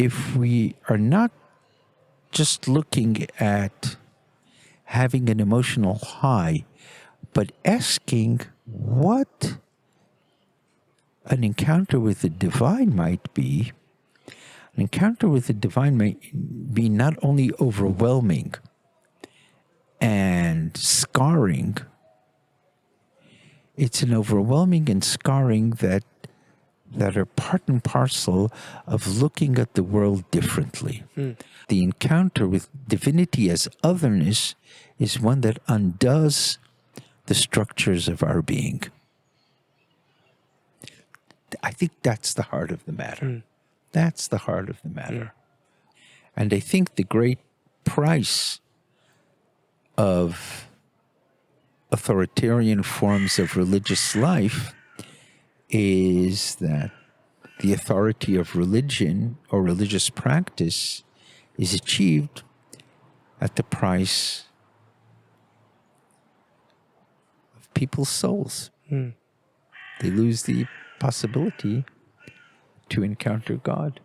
if we are not just looking at having an emotional high, but asking what an encounter with the divine might be, an encounter with the divine might be not only overwhelming and scarring, it's an overwhelming and scarring that are part and parcel of looking at the world differently. The encounter with divinity as otherness is one that undoes the structures of our being. I think that's the heart of the matter. That's the heart of the matter. And I think the great price of authoritarian forms of religious life is that the authority of religion or religious practice is achieved at the price of people's souls. They lose the possibility to encounter God.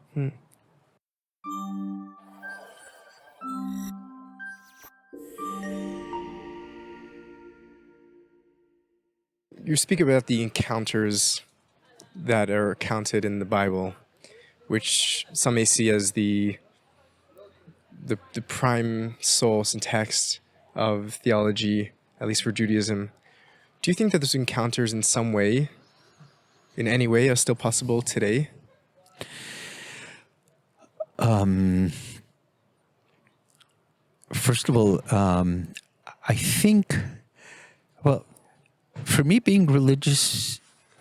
You speak about the encounters that are counted in the Bible, which some may see as the prime source and text of theology, at least for Judaism. Do you think that those encounters in some way, in any way, are still possible today? First of all, I think, well, for me, being a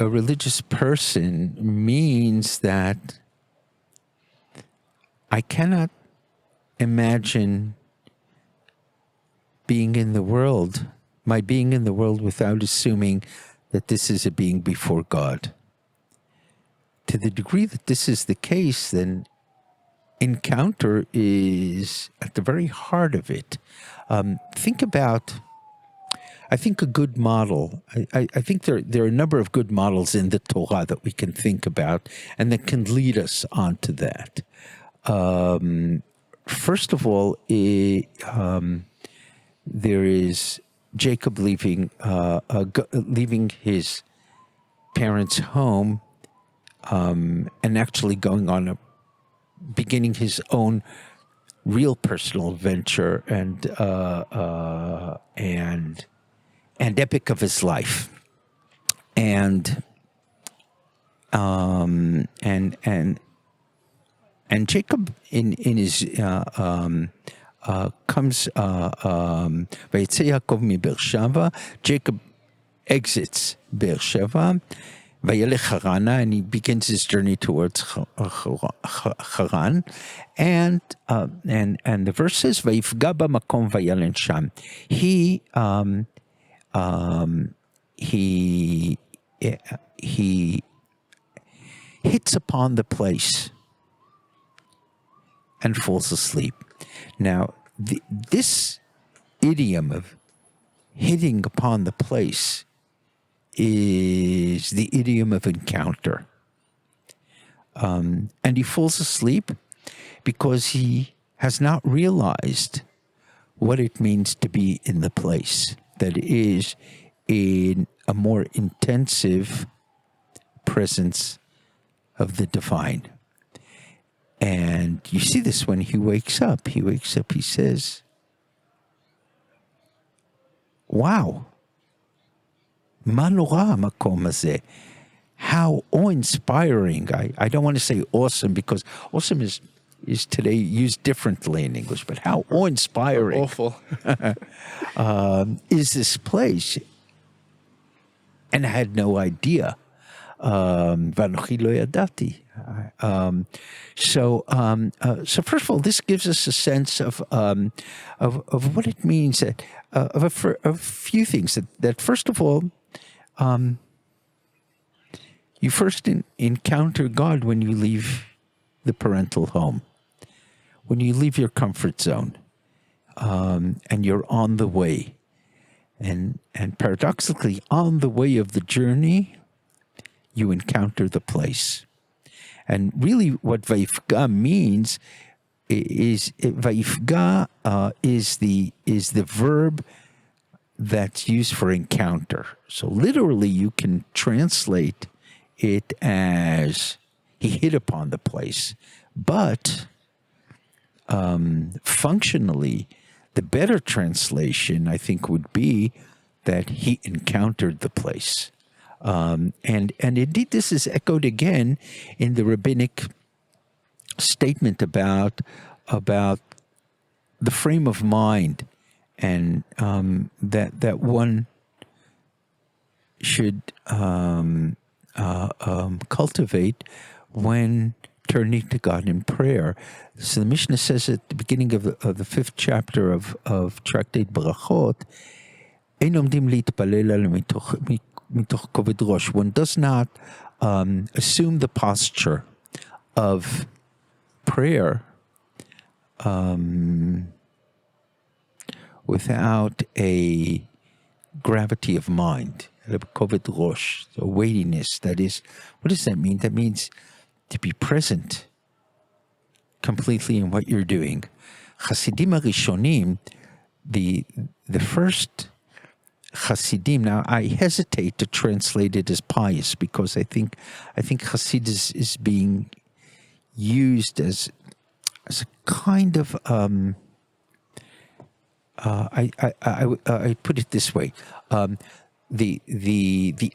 religious person means that I cannot imagine being in the world, my being in the world, without assuming that this is a being before God. To the degree that this is the case, then encounter is at the very heart of it. Think about, I think a good model, I think there are a number of good models in the Torah that we can think about and that can lead us onto that. First of all, there is Jacob leaving his parents' home and actually going on beginning his own real personal venture and epic of his life, and Jacob in his comes Vayetze Yaakov mi Beersheva. Jacob exits Beersheva, Vayelech Harana, and he begins his journey towards Haran, and the verse says Vayifga bamakom vayalen sham. He hits upon the place and falls asleep. Now, this idiom of hitting upon the place is the idiom of encounter. And he falls asleep because he has not realized what it means to be in the place that is in a more intensive presence of the divine. And you see this when he wakes up. He wakes up, he says, wow, ma nora hamakom hazeh. How awe-inspiring. I don't want to say awesome, because awesome is today used differently in English, but how awe-inspiring. Awful. Is this place? And I had no idea. V'anochi lo yadati. So first of all, this gives us a sense of what it means, that of a few things. That first of all, you first encounter God when you leave the parental home, when you leave your comfort zone, and you're on the way. And paradoxically, on the way of the journey, you encounter the place. And really what Vayifga means is Vayifga is the verb that's used for encounter. So literally you can translate it as he hit upon the place. But functionally, the better translation, I think, would be that he encountered the place. And indeed, this is echoed again in the rabbinic statement about the frame of mind, and that one should cultivate when turning to God in prayer. So the Mishnah says at the beginning of the fifth chapter of Tractate Brachot, "Ein omdim להתפלל אלא מתוך כובד ראש." One does not assume the posture of prayer without a gravity of mind, kavod rosh, so weightiness. That is, what does that mean? That means to be present completely in what you're doing. Chasidim Arishonim, the first Chasidim. Now I hesitate to translate it as pious because I think Chasid is being used as a kind of I put it this way, the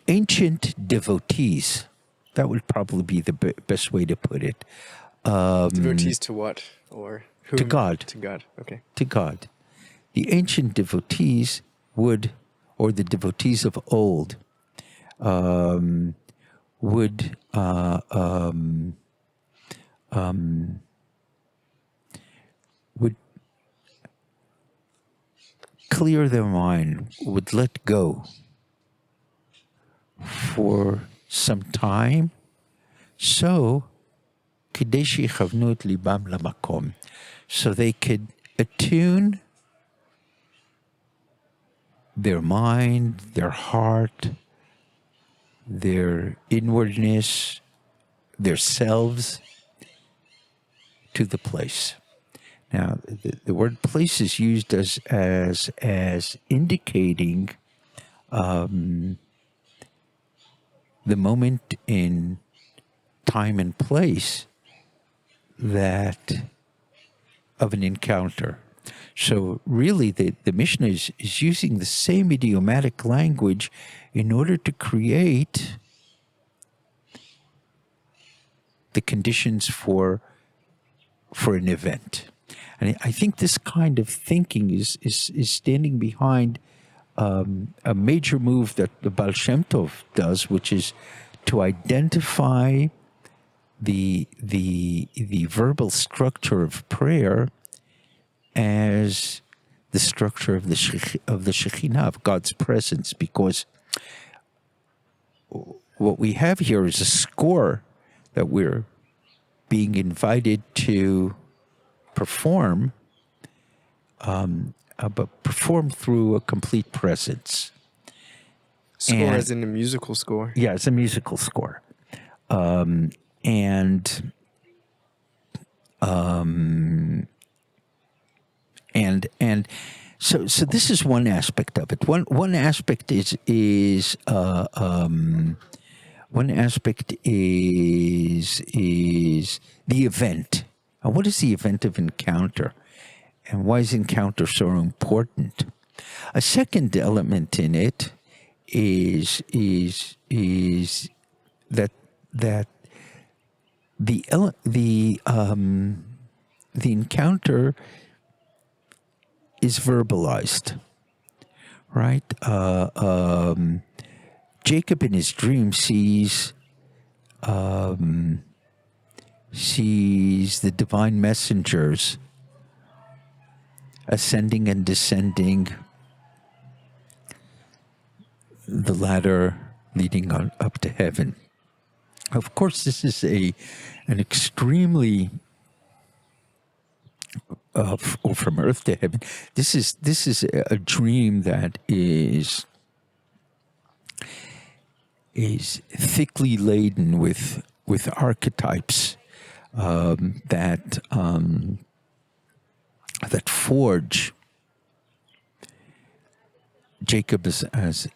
ancient devotees, that would probably be the best way to put it. Devotees to what, or whom? To God. To God. Okay. To God. The ancient devotees would, or the devotees of old, would clear their mind, would let go for some time, so כדי שיכוונו את ליבם למקום, so they could attune their mind, their heart, their inwardness, their selves to the place. Now, the word place is used as indicating the moment in time and place that of an encounter. So really the Mishnah is using the same idiomatic language in order to create the conditions for an event. And I think this kind of thinking is standing behind a major move that the Baal Shem Tov does, which is to identify the verbal structure of prayer as the structure of the Shekhinah, of God's presence, because what we have here is a score that we're being invited to perform, but perform through a complete presence. Score as in a musical score? Yeah, it's a musical score. So this is one aspect of it. One aspect is the event. And what is the event of encounter? And why is encounter so important? A second element in it is that the encounter is verbalized, right? Jacob in his dream sees the divine messengers ascending and descending the ladder leading up to heaven. Of course, this is an extremely or from earth to heaven. This is a dream that is thickly laden with with archetypes that forge Jacob as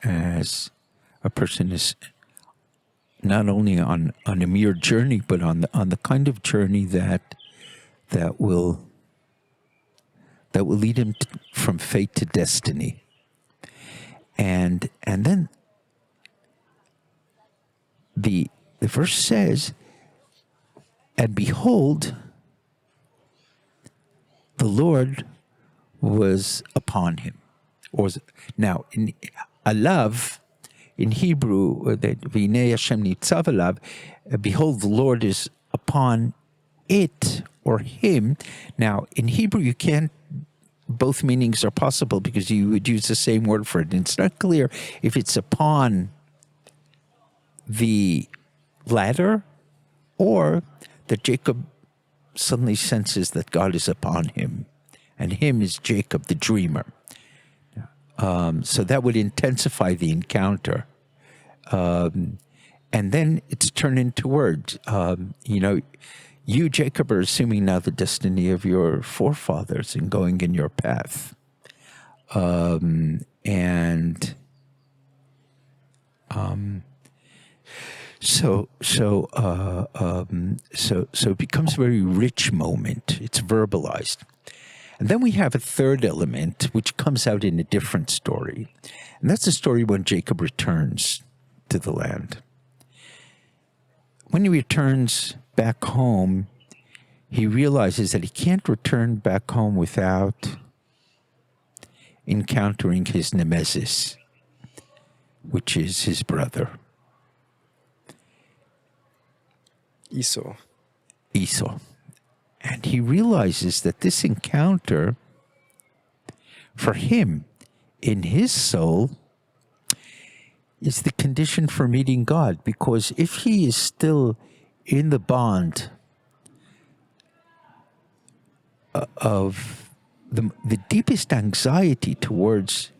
a person is not only on a mere journey, but on the kind of journey that will lead him from fate to destiny. And then the verse says, and behold, the Lord was upon him. Now, in alav, in Hebrew, that V'nei Hashem nitzav alav, behold, the Lord is upon it or him. Now, in Hebrew, you can't, both meanings are possible because you would use the same word for it. And it's not clear if it's upon the ladder or that Jacob suddenly senses that God is upon him. And him is Jacob, the dreamer. So that would intensify the encounter. And then it's turned into words. You, Jacob, are assuming now the destiny of your forefathers and going in your path. So it becomes a very rich moment. It's verbalized. And then we have a third element, which comes out in a different story. And that's the story when Jacob returns to the land. When he returns back home, he realizes that he can't return back home without encountering his nemesis, which is his brother. Esau. And he realizes that this encounter, for him, in his soul, is the condition for meeting God. Because if he is still in the bond of the deepest anxiety towards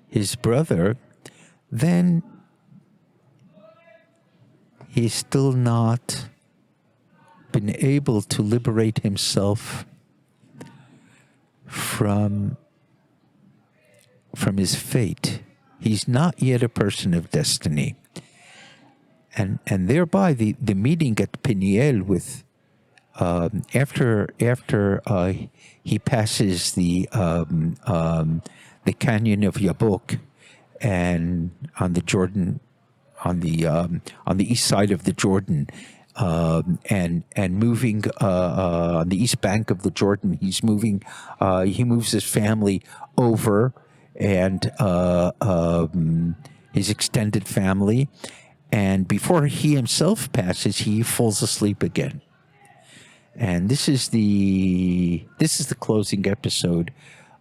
his brother, then he's still not been able to liberate himself from his fate. He's not yet a person of destiny. And thereby the meeting at Peniel with after he passes the canyon of Yabok and on the Jordan on the east side of the Jordan, and moving on the east bank of the Jordan, he moves his family over, and his extended family, and before he himself passes, he falls asleep again. And this is the closing episode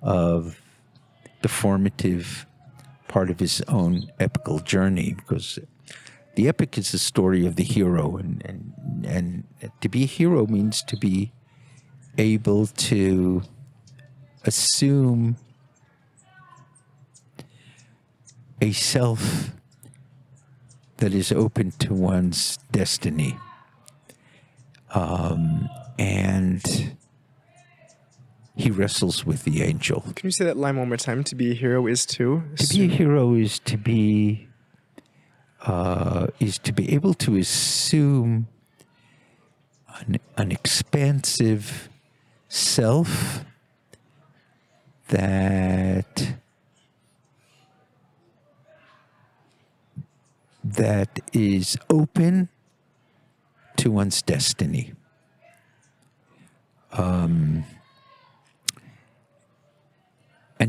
of the formative part of his own epical journey, because the epic is the story of the hero, and to be a hero means to be able to assume a self that is open to one's destiny. And he wrestles with the angel. Can you say that line one more time? To be a hero is to? To be a hero is to be able to assume an expansive self that is open to one's destiny. And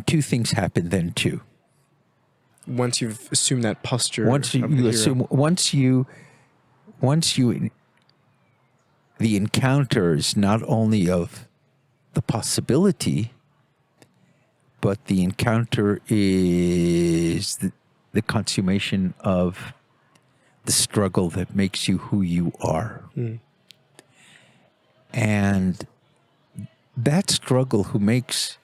two things happen then too. Once you've assumed that posture. The encounter is not only of the possibility, but the encounter is the consummation of the struggle that makes you who you are. Mm. And that struggle who makes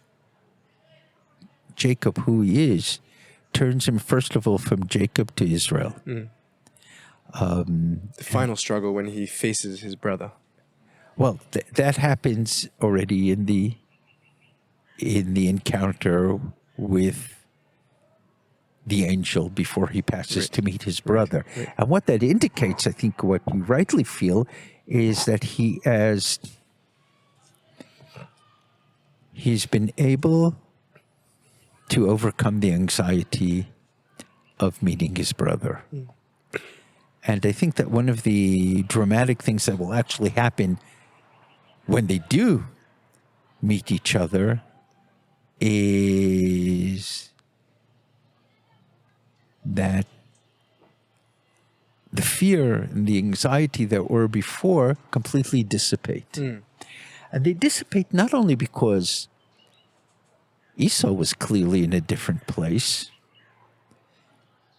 Jacob who he is turns him, first of all, from Jacob to Israel. Mm. The final struggle when he faces his brother. Well, that happens already in the encounter with the angel before he passes to meet his brother. Right. And what that indicates, I think what you rightly feel, is that he's been able to overcome the anxiety of meeting his brother. And I think that one of the dramatic things that will actually happen when they do meet each other is that the fear and the anxiety that were before completely dissipate. And they dissipate not only because Esau was clearly in a different place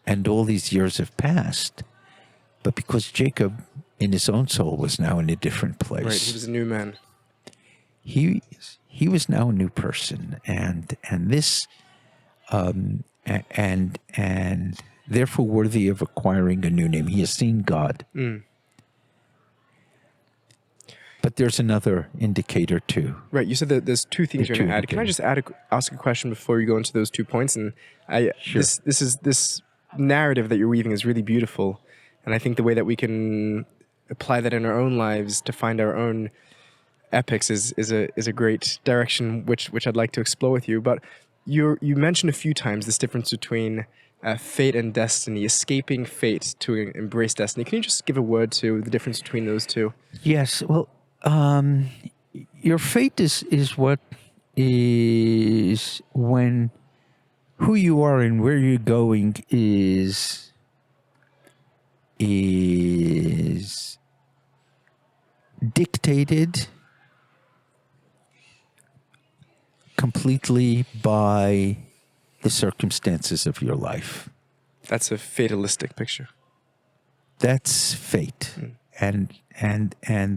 and all these years have passed, but because Jacob in his own soul was now in a different place. Right, he was a new man. He was now a new person, and this and therefore worthy of acquiring a new name. He has seen God. But there's another indicator too. Right, you said that there's two things you're going to add. Can I just ask a question before you go into those 2 points? And Sure. this narrative that you're weaving is really beautiful, and I think the way that we can apply that in our own lives to find our own epics is a great direction which I'd like to explore with you. But you mentioned a few times this difference between fate and destiny, escaping fate to embrace destiny. Can you just give a word to the difference between those two? Yes. Well, your fate is what is when who you are and where you're going is dictated completely by the circumstances of your life. That's a fatalistic picture. That's fate. And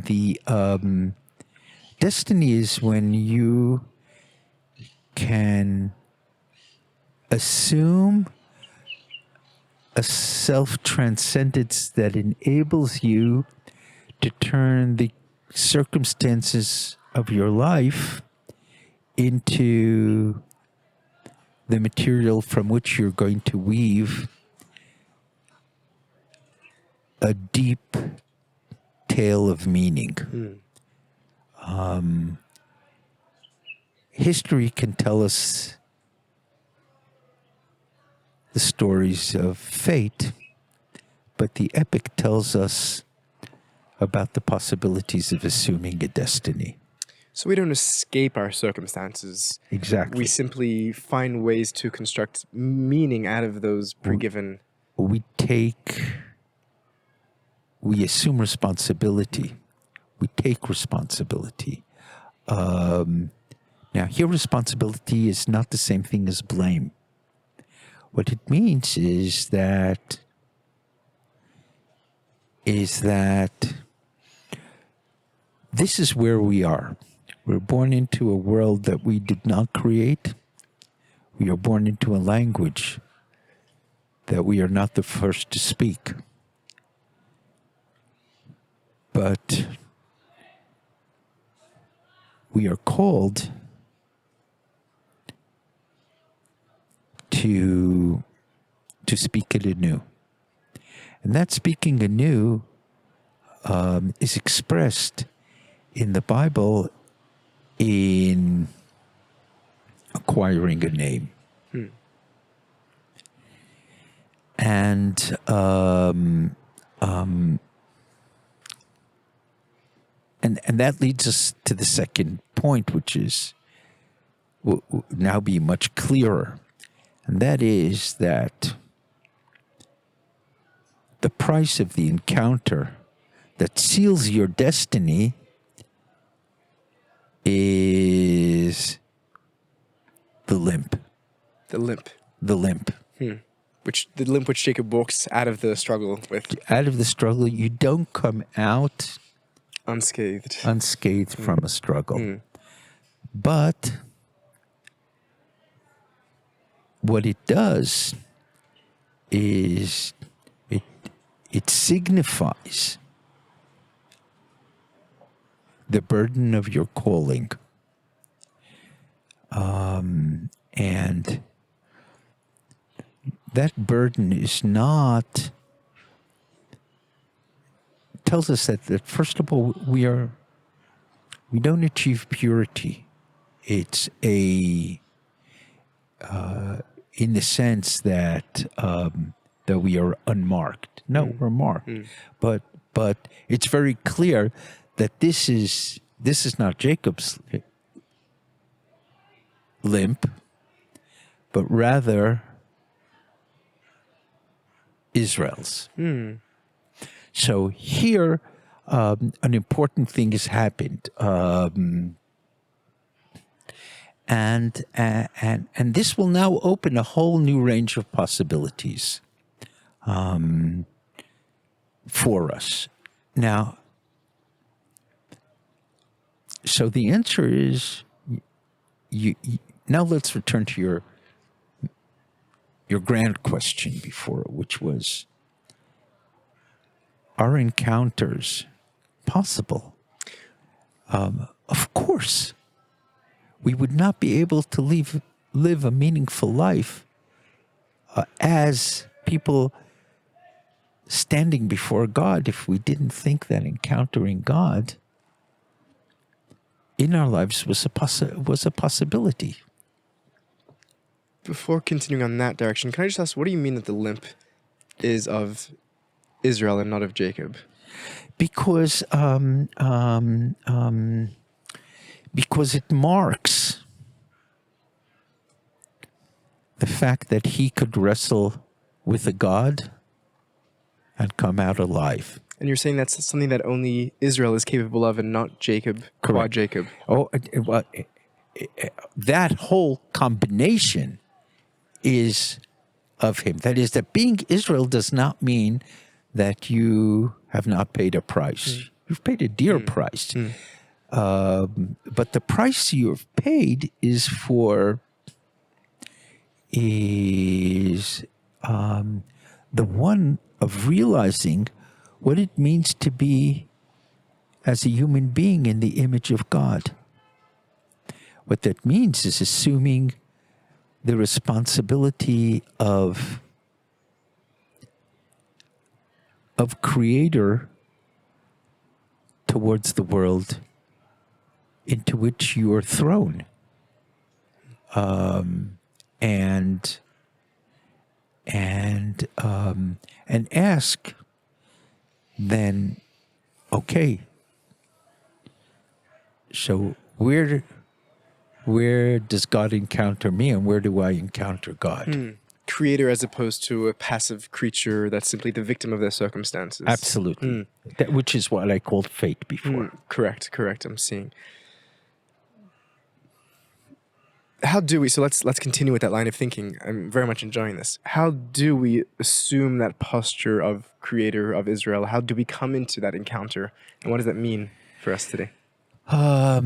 the destiny is when you can assume a self-transcendence that enables you to turn the circumstances of your life into the material from which you're going to weave a deep tale of meaning. History can tell us the stories of fate, but the epic tells us about the possibilities of assuming a destiny. So we don't escape our circumstances. Exactly. We simply find ways to construct meaning out of those pre-given. We assume responsibility. We take responsibility. Now, here responsibility is not the same thing as blame. What it means is that this is where we are. We're born into a world that we did not create. We are born into a language that we are not the first to speak. But we are called to speak it anew. And that speaking anew is expressed in the Bible in acquiring a name. And that leads us to the second point, which is will now be much clearer. And that is that the price of the encounter that seals your destiny is the limp. The limp. The limp. The limp which Jacob walks out of the struggle with. Out of the struggle, you don't come out unscathed from a struggle. But what it does is it signifies the burden of your calling. And that burden is not, tells us that first of all, we don't achieve purity. It's in the sense that we are unmarked. No, we're marked. But it's very clear that this is not Jacob's limp, but rather Israel's. So here, an important thing has happened, and this will now open a whole new range of possibilities for us. Now, so the answer is, now let's return to your grand question before, which was, are encounters possible? Of course. We would not be able to live a meaningful life as people standing before God if we didn't think that encountering God in our lives was a possibility. Before continuing on that direction, can I just ask, what do you mean that the limp is of Israel and not of Jacob? Because it marks the fact that he could wrestle with a God and come out alive. And you're saying that's something that only Israel is capable of and not Jacob, quad Jacob. Oh, well, that whole combination is of him. That is, that being Israel does not mean that you have not paid a price. You've paid a dear price. But the price you have paid is the one of realizing what it means to be as a human being in the image of God. What that means is assuming the responsibility of creator towards the world into which you are thrown. And ask then, okay, so where does God encounter me and where do I encounter God? Creator as opposed to a passive creature that's simply the victim of their circumstances. Absolutely. Which is what I called fate before. Correct. I'm seeing. How do we, so let's continue with that line of thinking. I'm very much enjoying this. How do we assume that posture of creator of Israel? How do we come into that encounter? And what does that mean for us today? I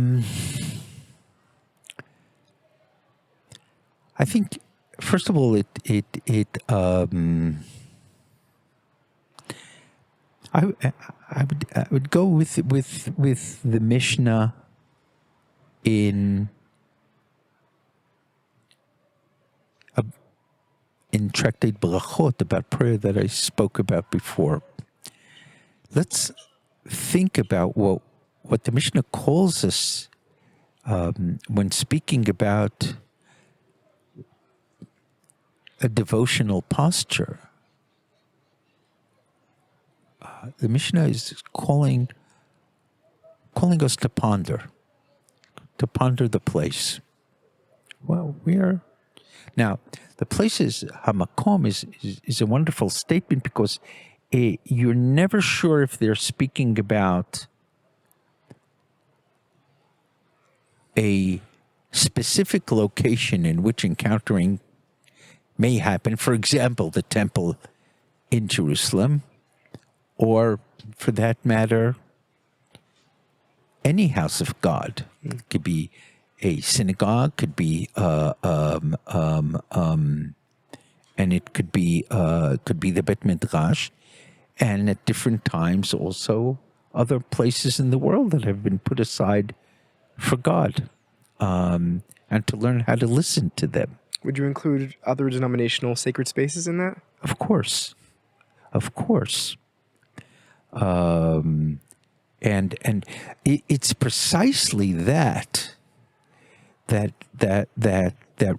think, first of all, I would go with the Mishnah in Tractate Brachot about prayer that I spoke about before. Let's think about what the Mishnah calls us when speaking about a devotional posture. The Mishnah is calling us to ponder the place. Well, now, the place is, Hamakom is a wonderful statement because you're never sure if they're speaking about a specific location in which encountering may happen. For example, the temple in Jerusalem, or for that matter, any house of God. It could be a synagogue, could be and it could be the Bet Midrash, and at different times also other places in the world that have been put aside for God, and to learn how to listen to them. Would you include other denominational sacred spaces in that? Of course. And it's precisely that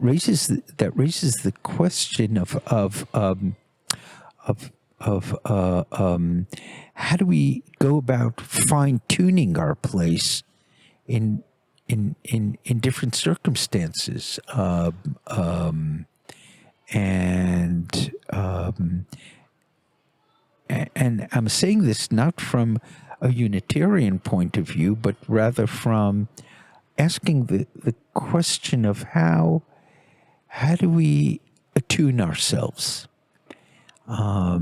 raises the question of how do we go about fine-tuning our place in different circumstances, and I'm saying this not from a Unitarian point of view, but rather from asking the question of how do we attune ourselves? How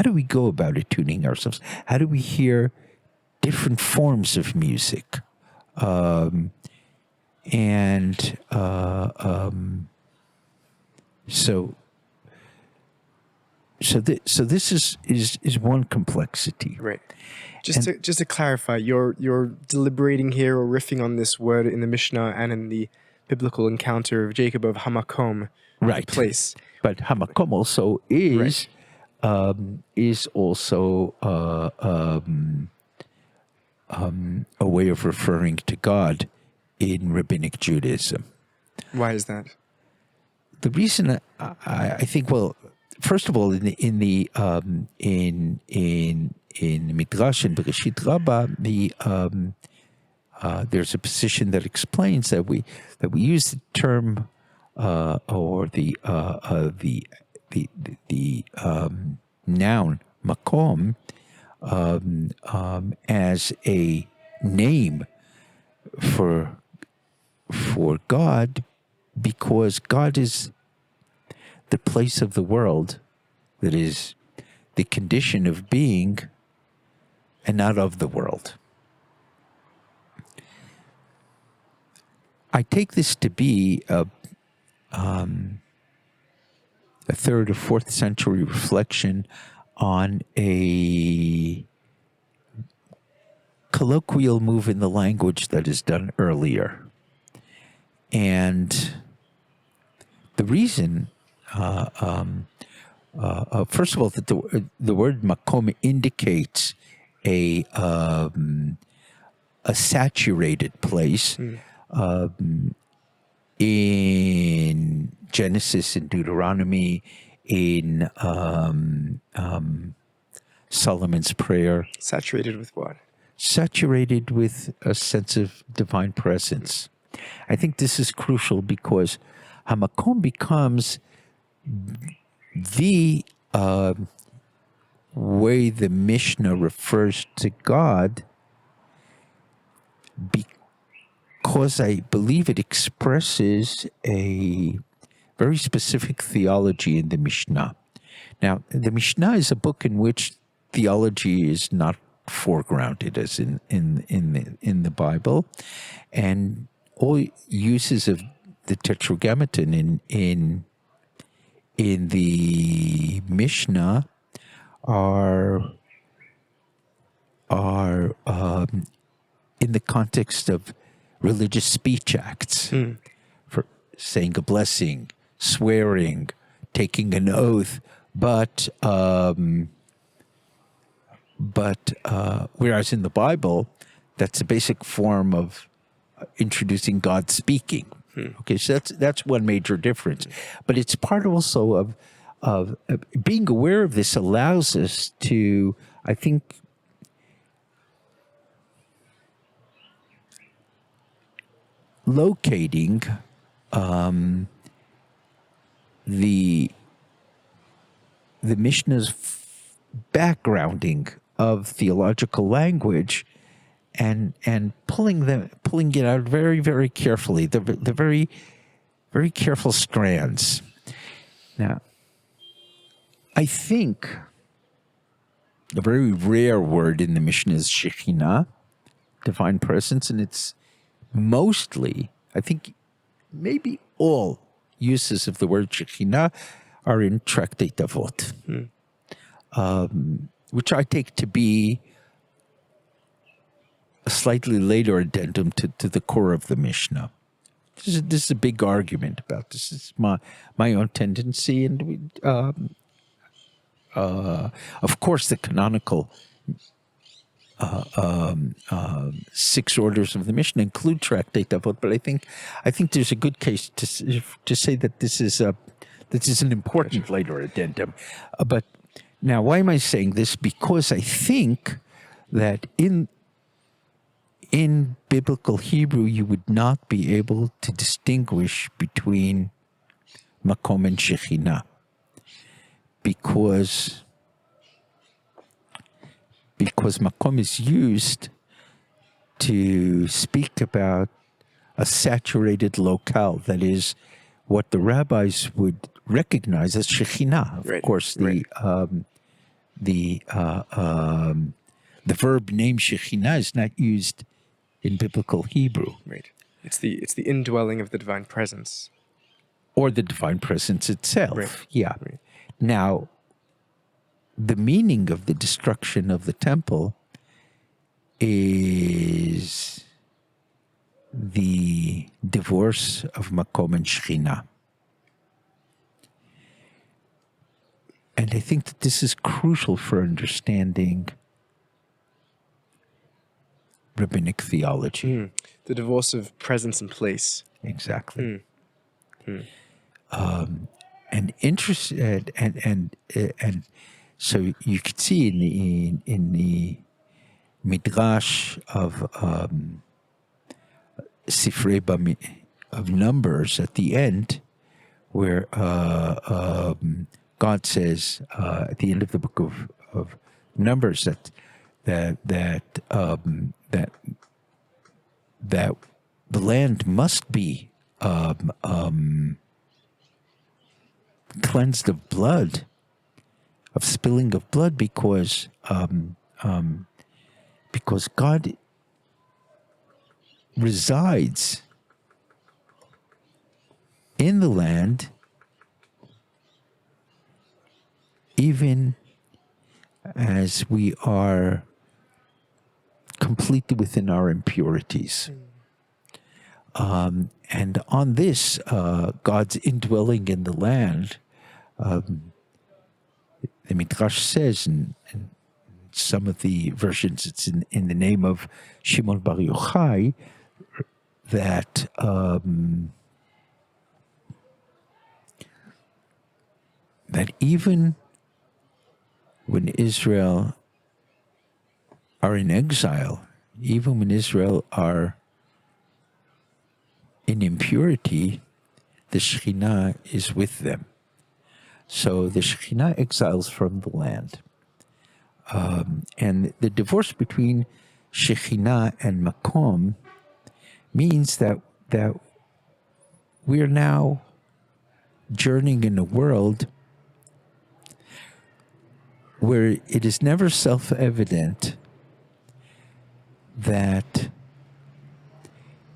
do we go about attuning ourselves? How do we hear different forms of music? So this is one complexity. Right. Just to clarify, you're deliberating here or riffing on this word in the Mishnah and in the biblical encounter of Jacob of Hamakom, right? Place. But Hamakom also is also a way of referring to God in rabbinic Judaism. Why is that? The reason I think, well, first of all, in Midrash and Bereshit Rabbah, there's a position that explains that we use the term or the noun makom as a name for God, because God is the place of the world that is the condition of being and not of the world. I take this to be a 3rd or 4th century reflection on a colloquial move in the language that is done earlier. And the reason, first of all, that the word makom indicates a saturated place. In Genesis, in Deuteronomy, in Solomon's prayer. Saturated with what? Saturated with a sense of divine presence. I think this is crucial because Hamakom becomes the way the Mishnah refers to God, because I believe it expresses a very specific theology in the Mishnah. Now, the Mishnah is a book in which theology is not foregrounded as in the Bible, and all uses of the Tetragrammaton in the Mishnah are in the context of religious speech acts, for saying a blessing, swearing, taking an oath, but whereas in the Bible, that's a basic form of introducing God speaking. Okay, so that's one major difference. But it's part also of being aware of this allows us to, I think, locating the Mishnah's backgrounding of theological language and pulling it out very, very carefully, the very, very careful strands. Now, I think a very rare word in the Mishnah is Shekhinah, divine presence, and it's mostly, I think, maybe all uses of the word Shekhinah are in Tractate Avot. which I take to be a slightly later addendum to the core of the Mishnah. This is a big argument about this. It's my own tendency, and of course, the canonical 6 orders of the Mishnah include tractate Avot, but I think there's a good case to say that this is an important later addendum. But now, why am I saying this? Because I think that in biblical Hebrew, you would not be able to distinguish between Makom and Shekhinah, because Makom is used to speak about a saturated locale, that is, what the rabbis would recognize as Shekhinah. Of course, the verb name Shekhinah is not used in biblical Hebrew. Right. It's the indwelling of the divine presence. Or the divine presence itself. Right. Yeah. Right. Now, the meaning of the destruction of the temple is the divorce of Makom and Shekhinah. And I think that this is crucial for understanding rabbinic theology. The divorce of presence and place. Exactly. And interested, and so you could see in the Midrash of Sifrei of Numbers at the end, where God says at the end of the book of Numbers that the land must be cleansed of blood, of spilling of blood, because God resides in the land even as we are completely within our impurities. And on this, God's indwelling in the land, the Midrash says, in some of the versions, it's in the name of Shimon Bar Yochai, that that even when Israel are in exile, even when Israel are in impurity, the Shekhinah is with them. So the Shekhinah exiles from the land. And the divorce between Shekhinah and Makom means that we are now journeying in a world where it is never self-evident that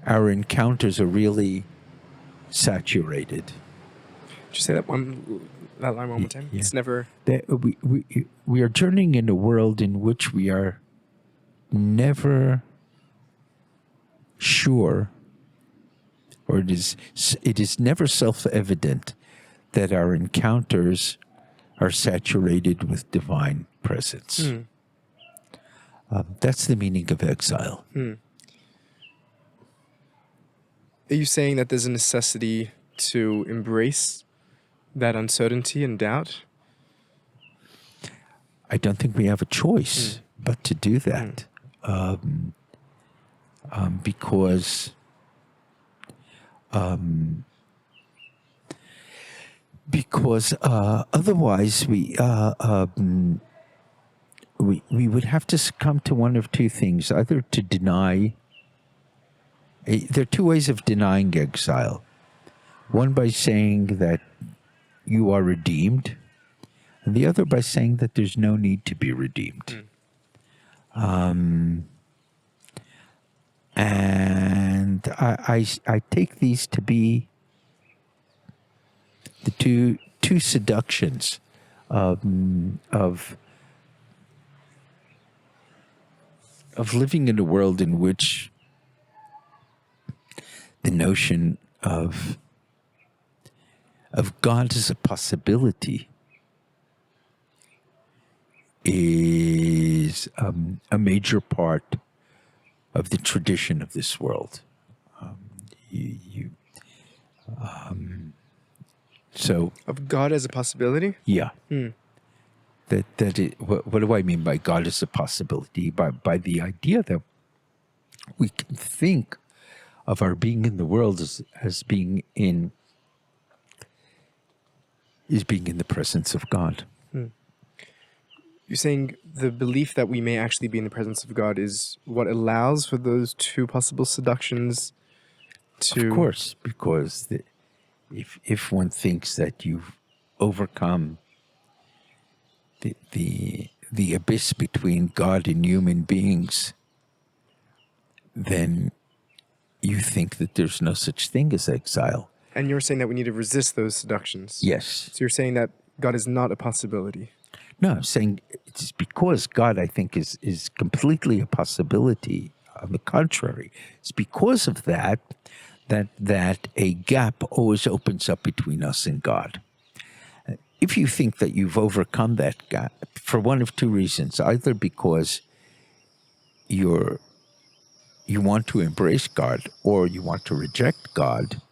our encounters are really saturated. Could you say that line one more time? Yeah. It's never... We are journeying in a world in which we are never sure, or it is never self-evident that our encounters are saturated with divine presence. That's the meaning of exile. Are you saying that there's a necessity to embrace that uncertainty and doubt? I don't think we have a choice but to do that. Because otherwise we would have to succumb to one of two things: either to deny. There are two ways of denying exile. One by saying that you are redeemed, and the other by saying that there's no need to be redeemed. And I take these to be the two seductions of of living in a world in which the notion of God as a possibility is a major part of the tradition of this world. So Of God as a possibility? yeah, what do I mean by God as a possibility? By the idea that we can think of our being in the world as being in the presence of God. You're saying the belief that we may actually be in the presence of God is what allows for those two possible seductions to... Of course, because if one thinks that you've overcome the abyss between God and human beings, then you think that there's no such thing as exile. And you're saying that we need to resist those seductions. Yes. So you're saying that God is not a possibility. No, I'm saying it's because God, I think, is completely a possibility. On the contrary, it's because of that a gap always opens up between us and God. If you think that you've overcome that gap, for one of two reasons, either because you want to embrace God or you want to reject God,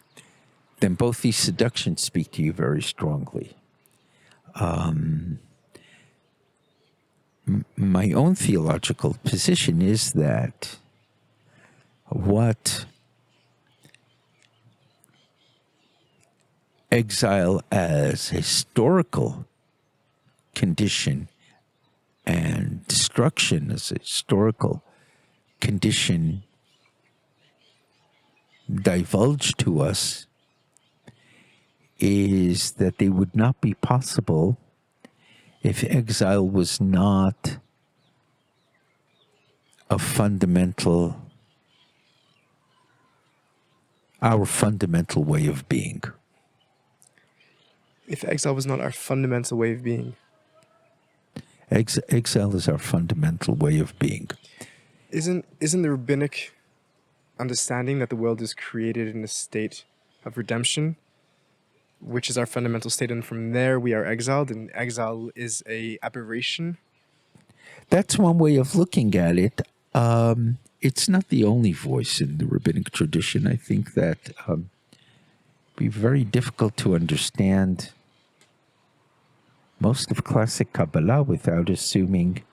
then both these seductions speak to you very strongly. My own theological position is that what exile as historical condition and destruction as a historical condition divulged to us is that they would not be possible if exile was not our fundamental way of being. If exile was not our fundamental way of being. Exile is our fundamental way of being. Isn't the rabbinic understanding that the world is created in a state of redemption, which is our fundamental state, and from there we are exiled, and exile is a aberration? That's one way of looking at it. It's not the only voice in the rabbinic tradition. I think that it'd be very difficult to understand most of classic Kabbalah without assuming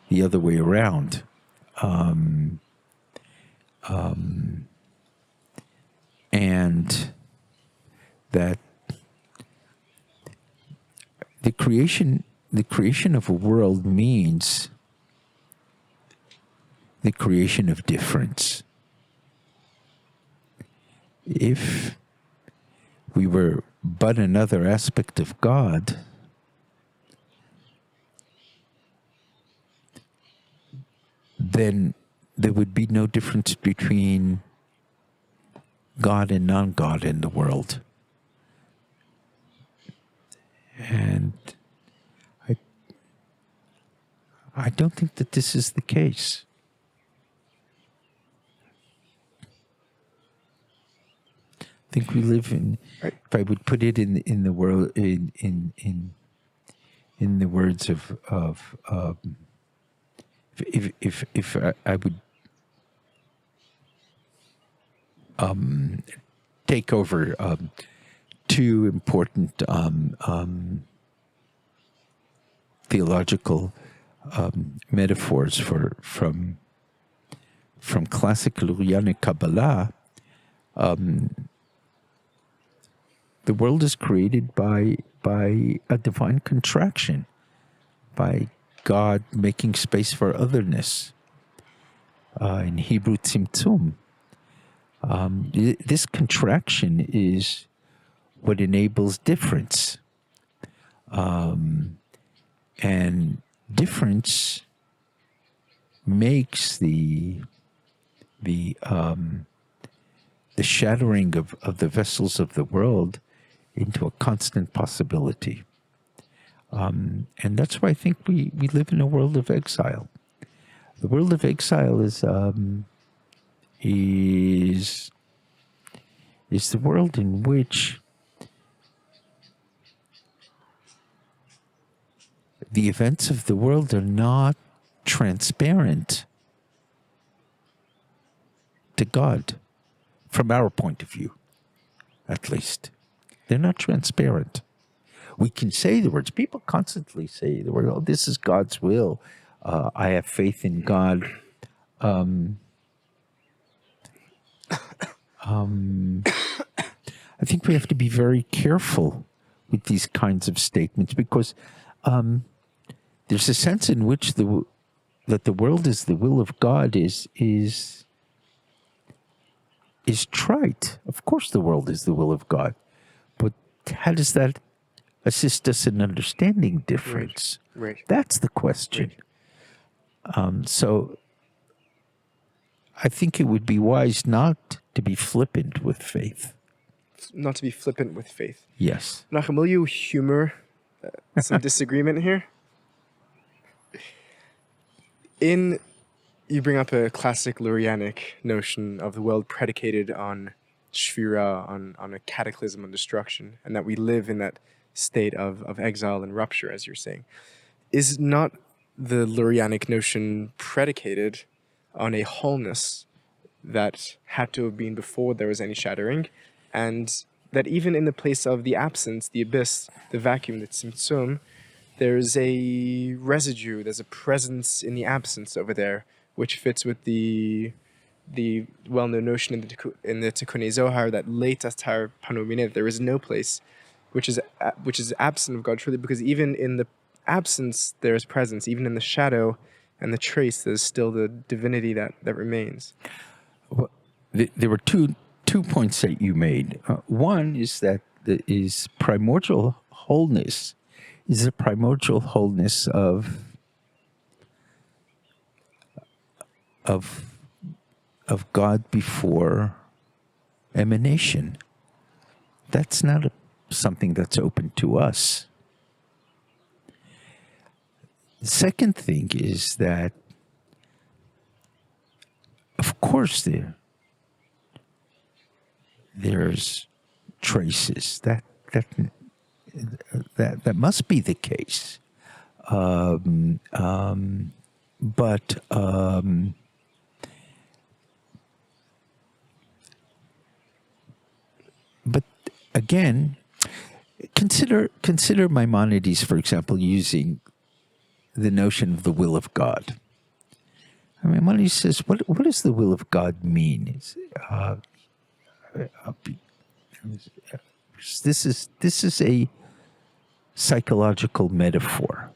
the other way around. And that the creation of a world means the creation of difference. If we were but another aspect of God, then there would be no difference between God and non-God in the world. And I don't think that this is the case. I think we live in, if I would put it in the world, in the words of if I would take over two important theological metaphors from classic Lurianic Kabbalah, the world is created by a divine contraction, by God making space for otherness. In Hebrew, tzimtzum. This contraction is what enables difference. And difference makes the shattering of the vessels of the world into a constant possibility. And that's why I think we live in a world of exile. The world of exile is the world in which the events of the world are not transparent to God, from our point of view, at least. They're not transparent. We can say the words. People constantly say the word, oh, this is God's will. I have faith in God. I think we have to be very careful with these kinds of statements because there's a sense in which that the world is the will of God is trite. Of course, the world is the will of God, but how does that assist us in understanding difference? Right. That's the question. Right. So I think it would be wise not to be flippant with faith. Not to be flippant with faith. Yes. Menachem, will you humor some disagreement here? You bring up a classic Lurianic notion of the world predicated on shvira, on a cataclysm, on destruction, and that we live in that state of exile and rupture, as you're saying. Is not the Lurianic notion predicated on a wholeness that had to have been before there was any shattering, and that even in the place of the absence, the abyss, the vacuum, the tzimtzum, there's a residue, there's a presence in the absence over there, which fits with the well-known notion in the Tikkunei Zohar that leit astar panu mineh, there is no place which is absent of God truly, because even in the absence there is presence, even in the shadow and the trace there's still the divinity that remains. Well, there were two points that you made. One is that is primordial wholeness is the primordial wholeness of God before emanation. That's not something that's open to us. The second thing is that, of course, there's traces. That must be the case. But again, consider Maimonides, for example, using the notion of the will of God. I mean, Maimonides says, what does the will of God mean? This is a psychological metaphor.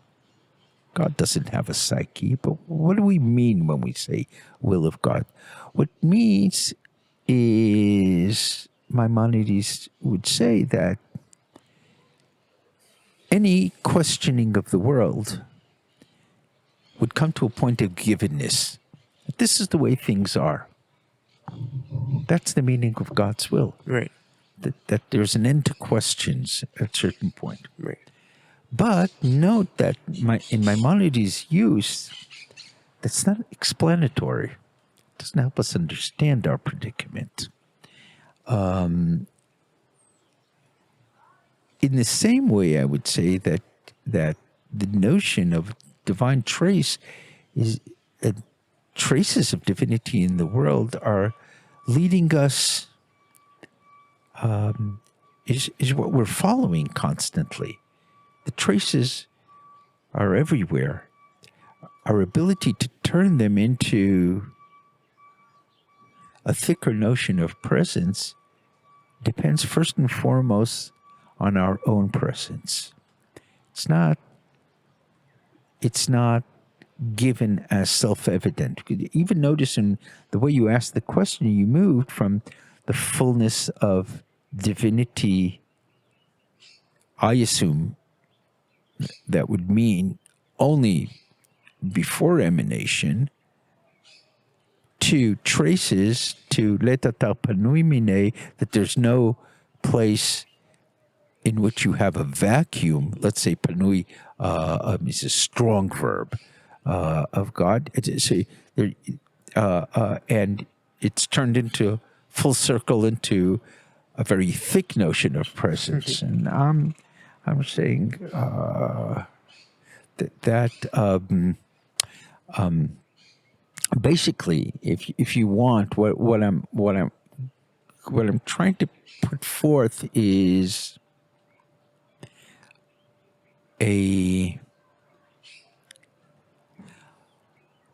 God doesn't have a psyche, but what do we mean when we say will of God? What it means is, Maimonides would say that any questioning of the world would come to a point of givenness. This is the way things are. That's the meaning of God's will. Right. That there's an end to questions at a certain point. Right. But note that in Maimonides' use, that's not explanatory. It doesn't help us understand our predicament. In the same way, I would say that the notion of divine trace is traces of divinity in the world are leading us, is what we're following constantly. The traces are everywhere. Our ability to turn them into a thicker notion of presence depends first and foremost on our own presence. It's not given as self-evident. Even notice in the way you asked the question, you moved from the fullness of divinity, I assume that would mean only before emanation, to traces, to letatar panui mineh, that there's no place in which you have a vacuum. Let's say panui is a strong verb. of God. And it's turned into full circle into a very thick notion of presence. And I'm saying that basically, if you want, what I'm trying to put forth is a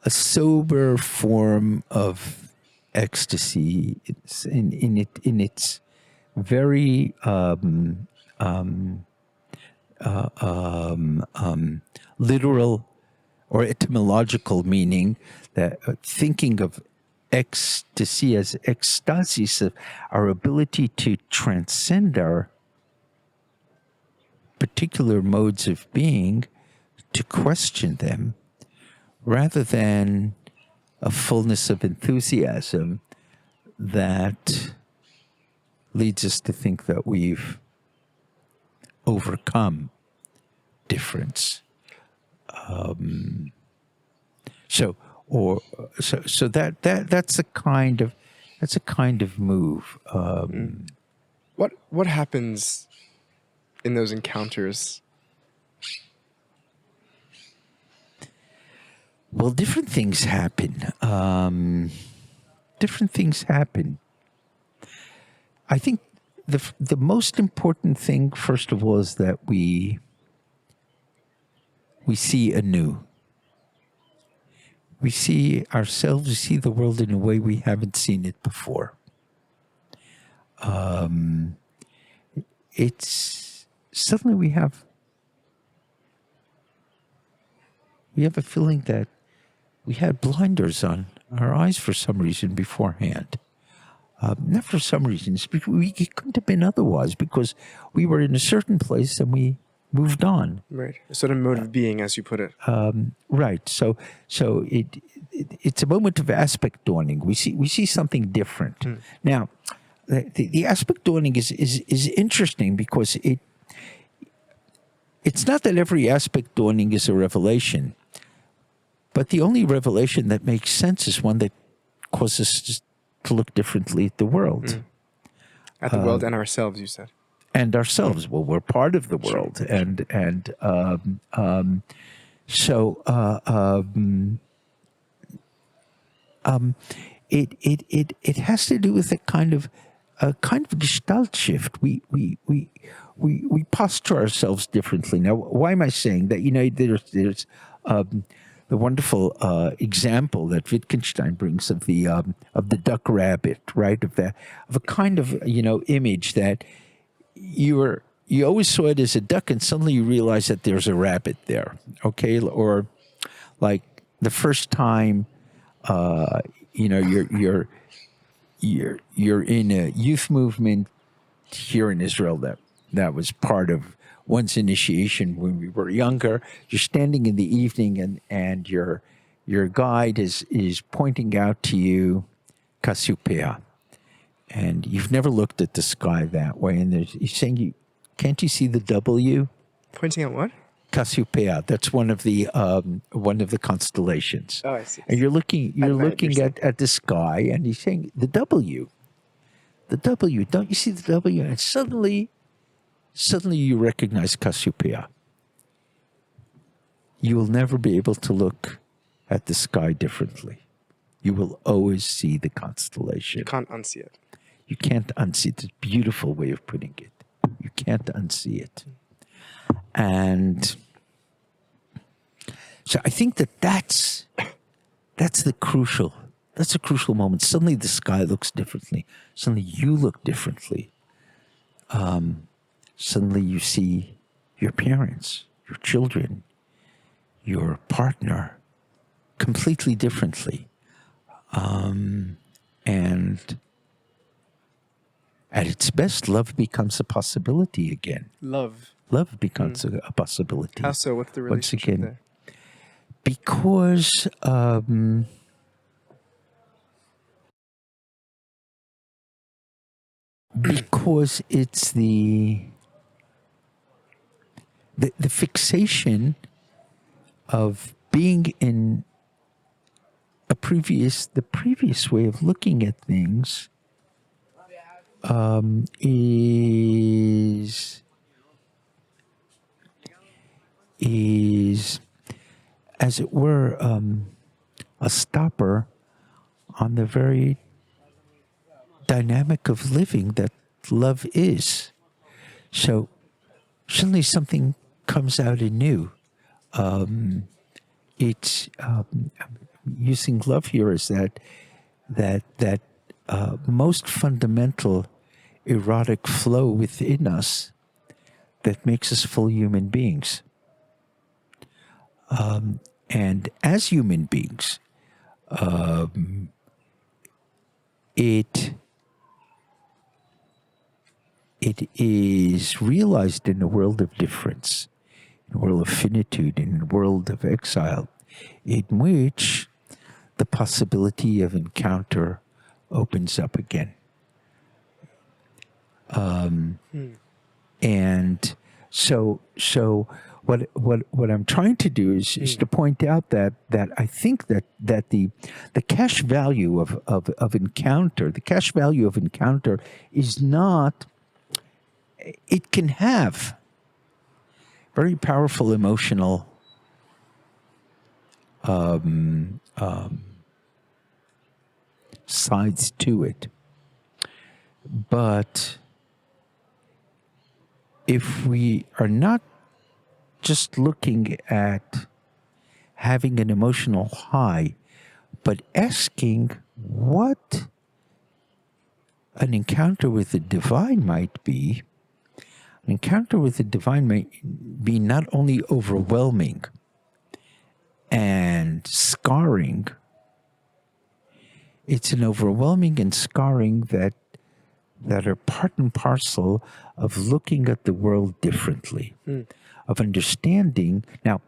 sober form of ecstasy. It's in its very literal or etymological meaning, that thinking of ecstasy as ecstasis, of our ability to transcend our particular modes of being, to question them, rather than a fullness of enthusiasm that leads us to think that we've overcome difference. So that's a kind of move. What happens in those encounters? Well, different things happen. I think the most important thing, first of all, is that we see anew. We see ourselves, we see the world in a way we haven't seen it before. It's suddenly we have a feeling that we had blinders on our eyes for some reason beforehand. Not for some reason. It couldn't have been otherwise, because we were in a certain place and we moved on. Right. A sort of mode of being, as you put it. Right. So it's a moment of aspect dawning. We see something different. Now, the aspect dawning is interesting, because it's not that every aspect dawning is a revelation, but the only revelation that makes sense is one that causes us to look differently at the world. At the world and ourselves, you said. And ourselves. Well, we're part of the world. Sure. It has to do with a kind of gestalt shift. We posture ourselves differently. Now, why am I saying that? There's the wonderful example that Wittgenstein brings of the duck rabbit, right? Of a kind of image that you always saw it as a duck, and suddenly you realize that there's a rabbit there. Okay, or like the first time you're in a youth movement here in Israel that was part of one's initiation when we were younger. You're standing in the evening, and your guide is pointing out to you Cassiopeia, and you've never looked at the sky that way, and he's saying, can't you see the W? Pointing out what? Cassiopeia. That's one of the constellations. Oh, I see. And you're looking at the sky, and he's saying the W. The W. Don't you see the W? And suddenly you recognize Cassiopeia. You will never be able to look at the sky differently. You will always see the constellation. You can't unsee it. You can't unsee it. It's a beautiful way of putting it. You can't unsee it. And so I think that's a crucial moment. Suddenly the sky looks differently. Suddenly you look differently. Suddenly you see your parents, your children, your partner completely differently. And at its best, love becomes a possibility again. Love Becomes a possibility. How so? What's the relationship Once again, there? Because it's the fixation of being in the previous way of looking at things is, as it were, a stopper on the very dynamic of living that love is. So suddenly something comes out anew. It's using love here as that most fundamental erotic flow within us that makes us full human beings. And as human beings, it is realized in a world of difference, in a world of finitude, in a world of exile, in which the possibility of encounter opens up again. And so what I'm trying to do is to point out that I think that the cash value of encounter, the cash value of encounter is not, it can have very powerful emotional sides to it. But if we are not just looking at having an emotional high, but asking what an encounter with the divine might be, an encounter with the divine might be not only overwhelming and scarring, it's an overwhelming and scarring that are part and parcel of looking at the world differently, of understanding. Now,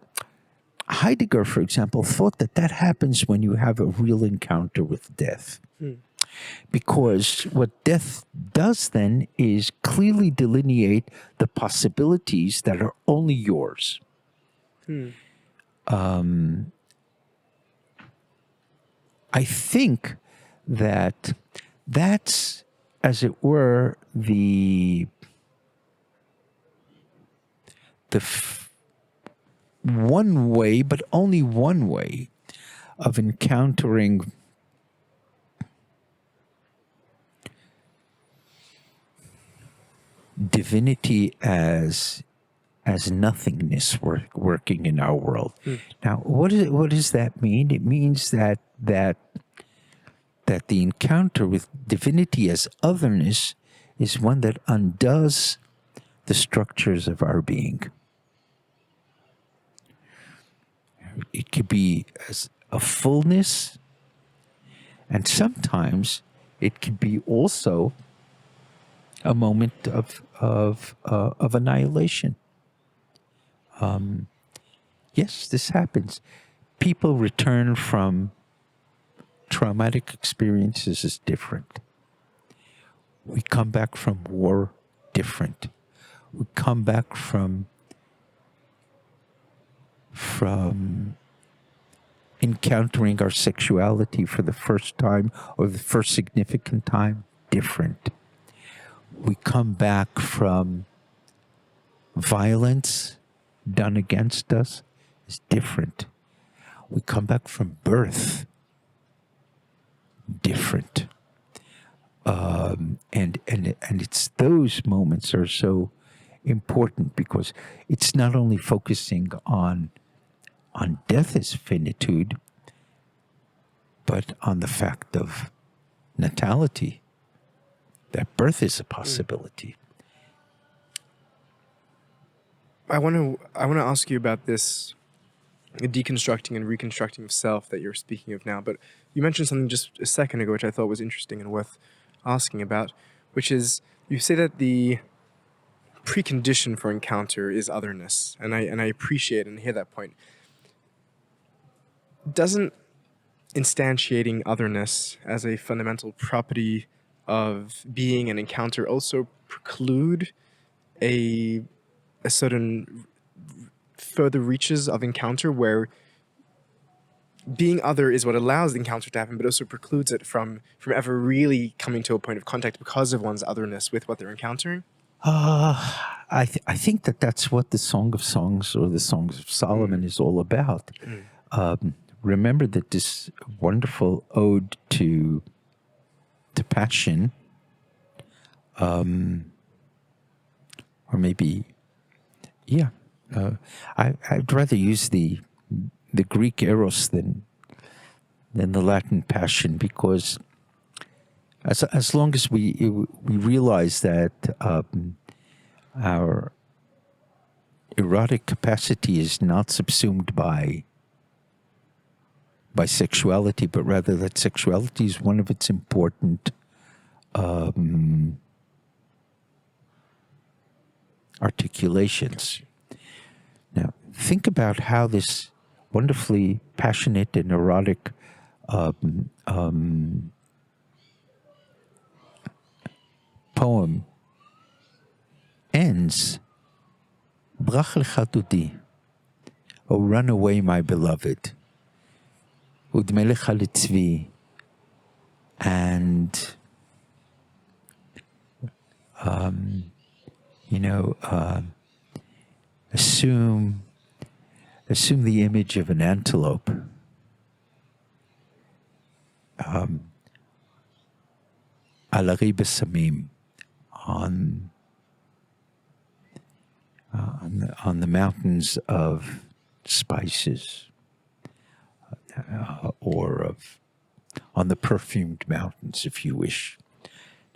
Heidegger, for example, thought that happens when you have a real encounter with death. Because what death does then is clearly delineate the possibilities that are only yours. I think that's, as it were, the one way, but only one way, of encountering divinity as nothingness working in our world. Now, what does that mean? It means that the encounter with divinity as otherness is one that undoes the structures of our being. It could be as a fullness, and sometimes it could be also a moment of annihilation. Yes, this happens. People return from traumatic experiences as different. We come back from war different. We come back from encountering our sexuality for the first time or the first significant time different. We come back from violence done against us is different. We come back from birth different. And it's those moments are so important because it's not only focusing on death as finitude, but on the fact of natality, that birth is a possibility. I want to ask you about this deconstructing and reconstructing of self that you're speaking of now, but you mentioned something just a second ago which I thought was interesting and worth asking about, which is you say that the precondition for encounter is otherness, and I appreciate and hear that point. Doesn't instantiating otherness as a fundamental property of being and encounter also preclude a certain further reaches of encounter where being other is what allows the encounter to happen, but also precludes it from ever really coming to a point of contact because of one's otherness with what they're encountering? I think that's what the Song of Songs or the Songs of Solomon is all about. Remember that this wonderful ode to passion, or maybe, I'd rather use the Greek eros than the Latin passion, because as long as we realize that our erotic capacity is not subsumed by sexuality, but rather that sexuality is one of its important articulations. Now, think about how this wonderfully passionate and erotic poem ends. Brach lecha dodi, oh run away my beloved, udme lecha letzvi, and assume the image of an antelope. Alari besamim, on the mountains of spices, or on the perfumed mountains, if you wish.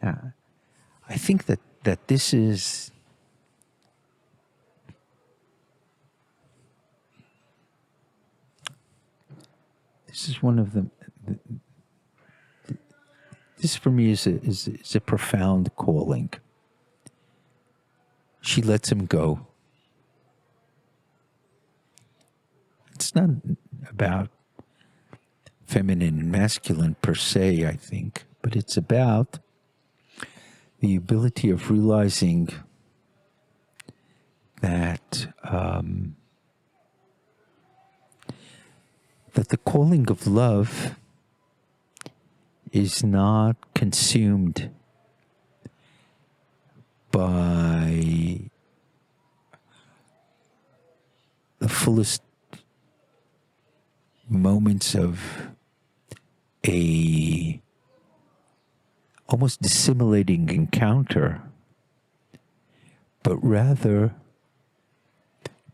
Now, I think that this is one of the this for me is a profound calling. She lets him go. It's not about feminine and masculine per se, I think, but it's about the ability of realizing that that the calling of love is not consumed by the fullest moments of a almost dissimulating encounter, but rather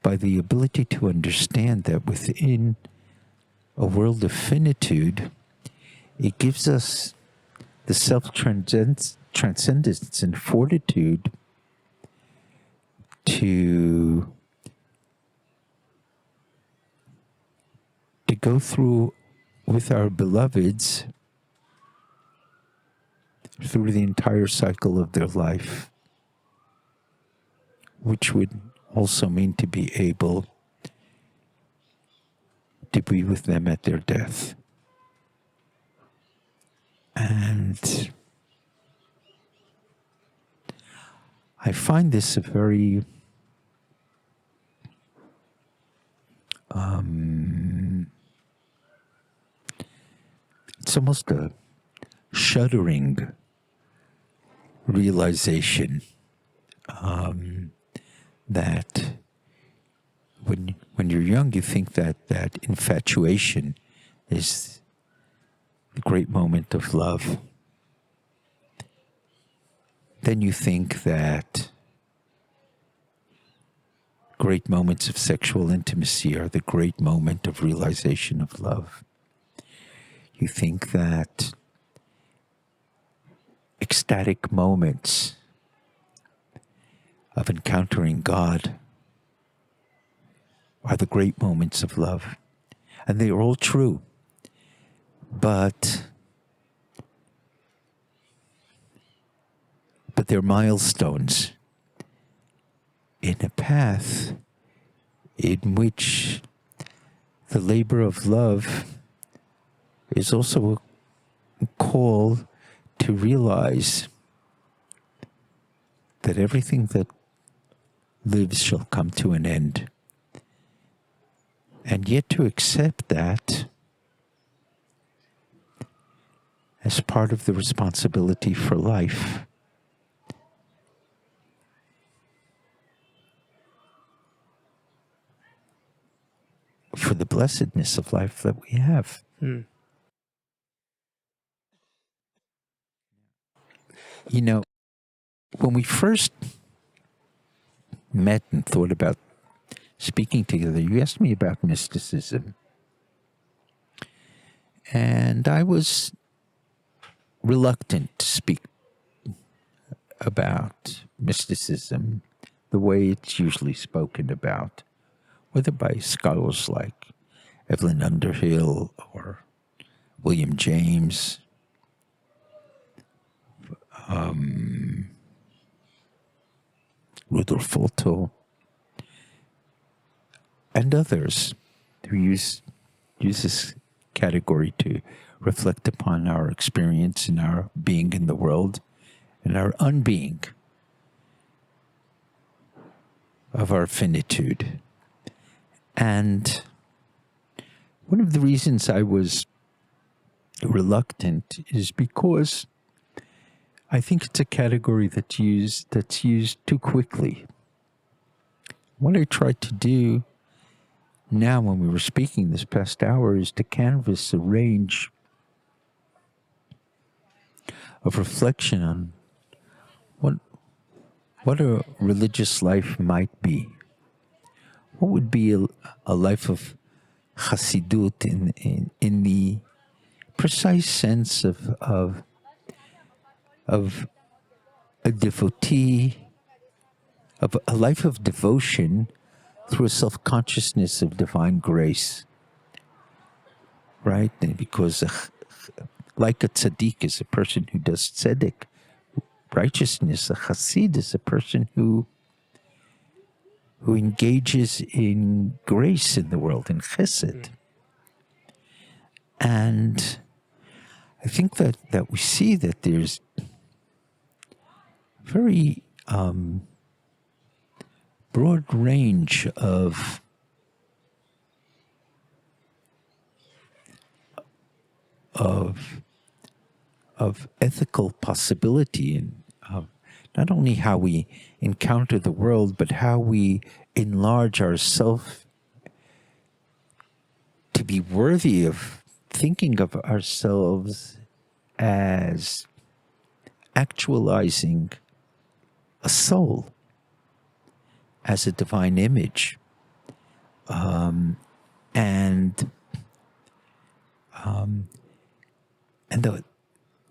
by the ability to understand that within a world of finitude, it gives us the self-transcendence and fortitude to go through with our beloveds through the entire cycle of their life, which would also mean to be able to be with them at their death. And I find this a very it's almost a shuddering realization that when you're young, you think that infatuation is the great moment of love. Then you think that great moments of sexual intimacy are the great moment of realization of love. You think that ecstatic moments of encountering God are the great moments of love. And they are all true. But they're milestones in a path in which the labor of love is also a call to realize that everything that lives shall come to an end. And yet to accept that as part of the responsibility for life. For the blessedness of life that we have. Mm. You know, when we first met and thought about speaking together, you asked me about mysticism. And I was reluctant to speak about mysticism the way it's usually spoken about, whether by scholars like Evelyn Underhill or William James, Rudolf Otto, and others who use this category to reflect upon our experience and our being in the world and our unbeing of our finitude. And one of the reasons I was reluctant is because I think it's a category that's used too quickly. What I tried to do now when we were speaking this past hour is to canvas a range of reflection on what a religious life might be. What would be a life of Chassidut in the precise sense of a devotee, of a life of devotion through a self-consciousness of divine grace, right? And because like a tzaddik is a person who does tzedek, righteousness, a chassid is a person who engages in grace in the world, in chesed. And I think that we see that there's very broad range of ethical possibility in not only how we encounter the world, but how we enlarge ourselves to be worthy of thinking of ourselves as actualizing a soul, as a divine image,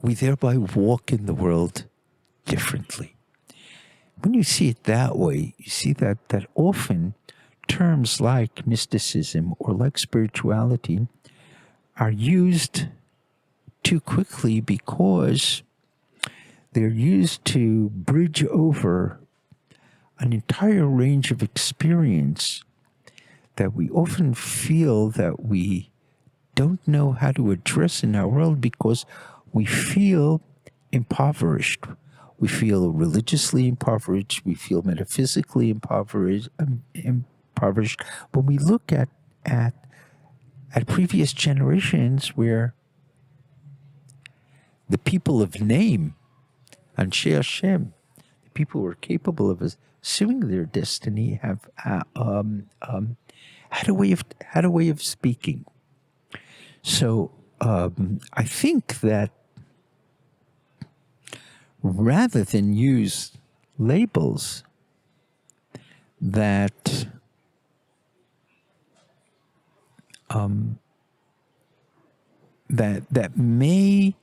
we thereby walk in the world differently. When you see it that way, you see that often terms like mysticism or like spirituality are used too quickly because they're used to bridge over an entire range of experience that we often feel that we don't know how to address in our world because we feel impoverished. We feel religiously impoverished. We feel metaphysically impoverished. When we look at previous generations where the people of name, Anshe Hashem, the people who are capable of assuming their destiny, have had a way of speaking. So I think that rather than use labels that that may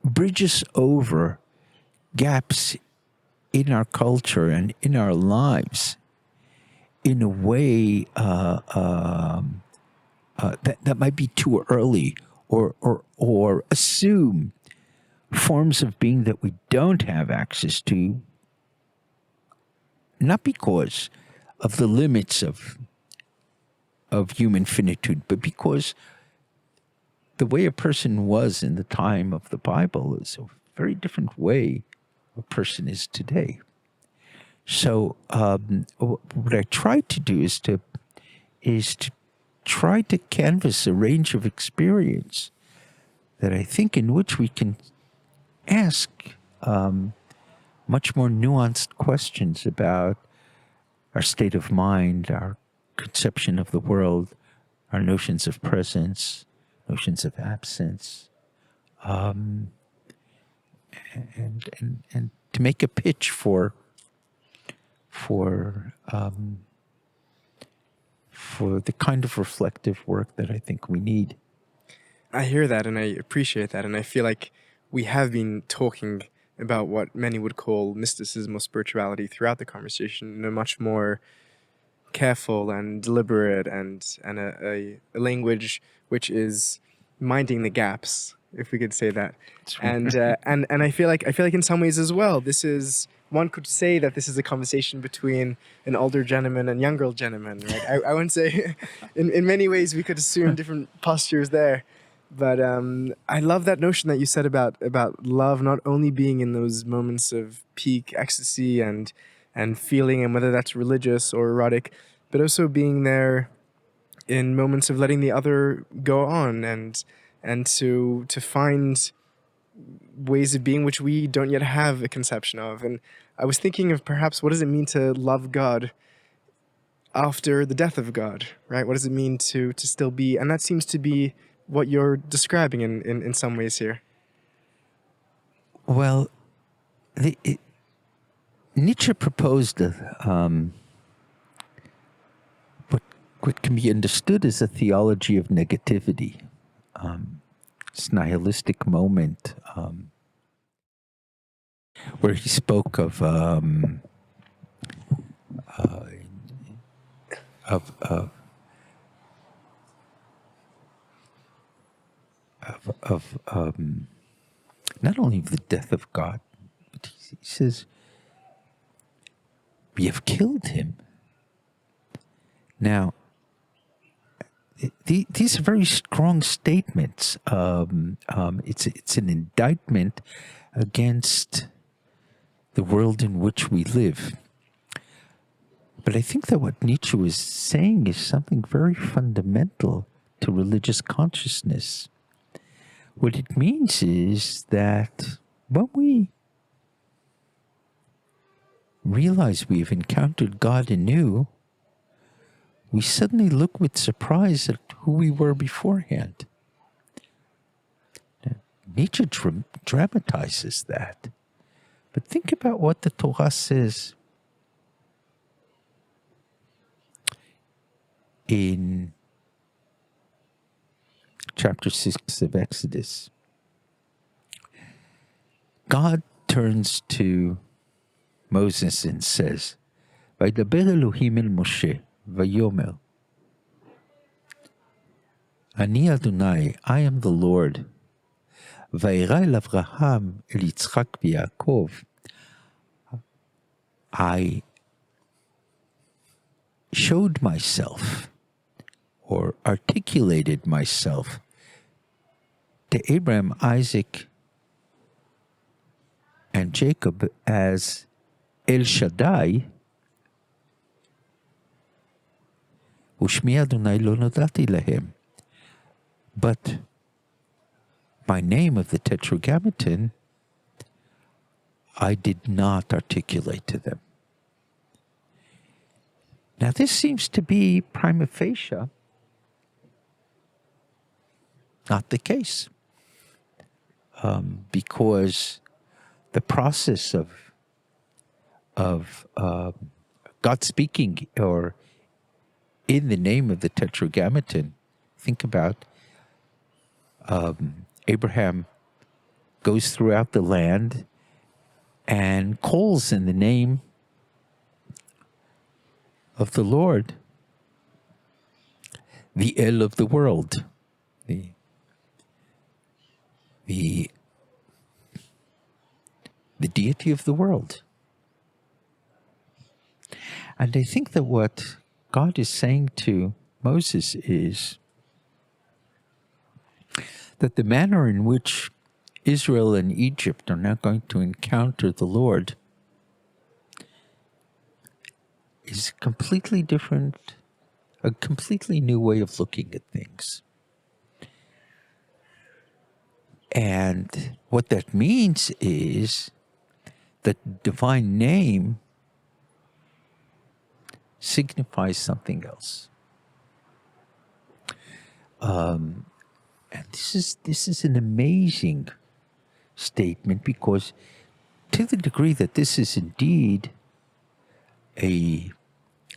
bridge us over gaps in our culture and in our lives in a way that might be too early, or assume forms of being that we don't have access to, not because of the limits of human finitude, but because the way a person was in the time of the Bible is a very different way a person is today. So what I try to do is to try to canvas a range of experience that I think in which we can ask much more nuanced questions about our state of mind, our conception of the world, our notions of presence, notions of absence, and to make a pitch for the kind of reflective work that I think we need. I hear that and I appreciate that, and I feel like we have been talking about what many would call mysticism or spirituality throughout the conversation in a much more careful and deliberate and a language which is minding the gaps, if we could say that. And I feel like in some ways as well, this is, one could say that this is a conversation between an older gentleman and younger gentleman, right? I wouldn't say in many ways we could assume different postures there. But I love that notion that you said about love not only being in those moments of peak ecstasy and feeling, and whether that's religious or erotic, but also being there in moments of letting the other go on and to find ways of being which we don't yet have a conception of. And I was thinking of perhaps, what does it mean to love God after the death of God, right? What does it mean to still be? And that seems to be what you're describing in some ways here. Well, Nietzsche proposed what can be understood as a theology of negativity, this nihilistic moment where he spoke of not only the death of God, but he says, we have killed him. Now, these are very strong statements. It's an indictment against the world in which we live. But I think that what Nietzsche was saying is something very fundamental to religious consciousness. What it means is that when we realize we have encountered God anew, we suddenly look with surprise at who we were beforehand. Nietzsche dramatizes that. But think about what the Torah says in chapter 6 of Exodus. God turns to Moses and says, "Vaydaber Elohim el Moshe, vayomer, Ani Adonai, I am the Lord. Vayra el Avraham, el Yitzchak v'Yaakov." I showed myself or articulated myself to Abraham, Isaac, and Jacob as El Shaddai, Ushmi Adonai lo nodati lahem. But my name of the Tetragrammaton, I did not articulate to them. Now this seems to be prima facie not the case, because the process of God speaking, or in the name of the Tetragrammaton, think about Abraham goes throughout the land and calls in the name of the Lord, the El of the world, the deity of the world. And I think that what God is saying to Moses is that the manner in which Israel and Egypt are now going to encounter the Lord is completely different a completely new way of looking at things. And what that means is that divine name signifies something else. And this is an amazing statement, because to the degree that this is indeed a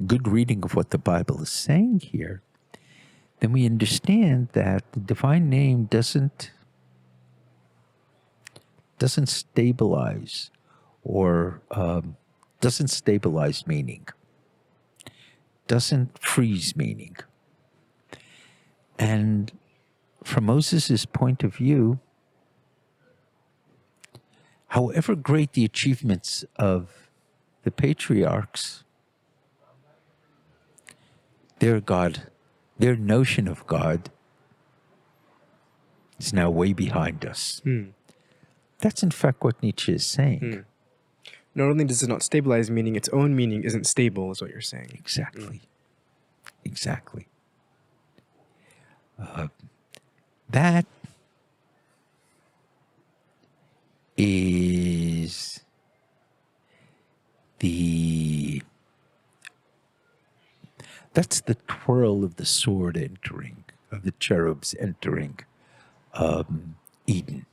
good reading of what the Bible is saying here, then we understand that the divine name doesn't stabilize, or doesn't stabilize meaning, doesn't freeze meaning. And from Moses' point of view, however great the achievements of the patriarchs, their notion of God is now way behind us. That's in fact what Nietzsche is saying. Not only does it not stabilize meaning, its own meaning isn't stable, is what you're saying. Exactly. Exactly. That is that's the twirl of the sword entering, of the cherubs entering Eden.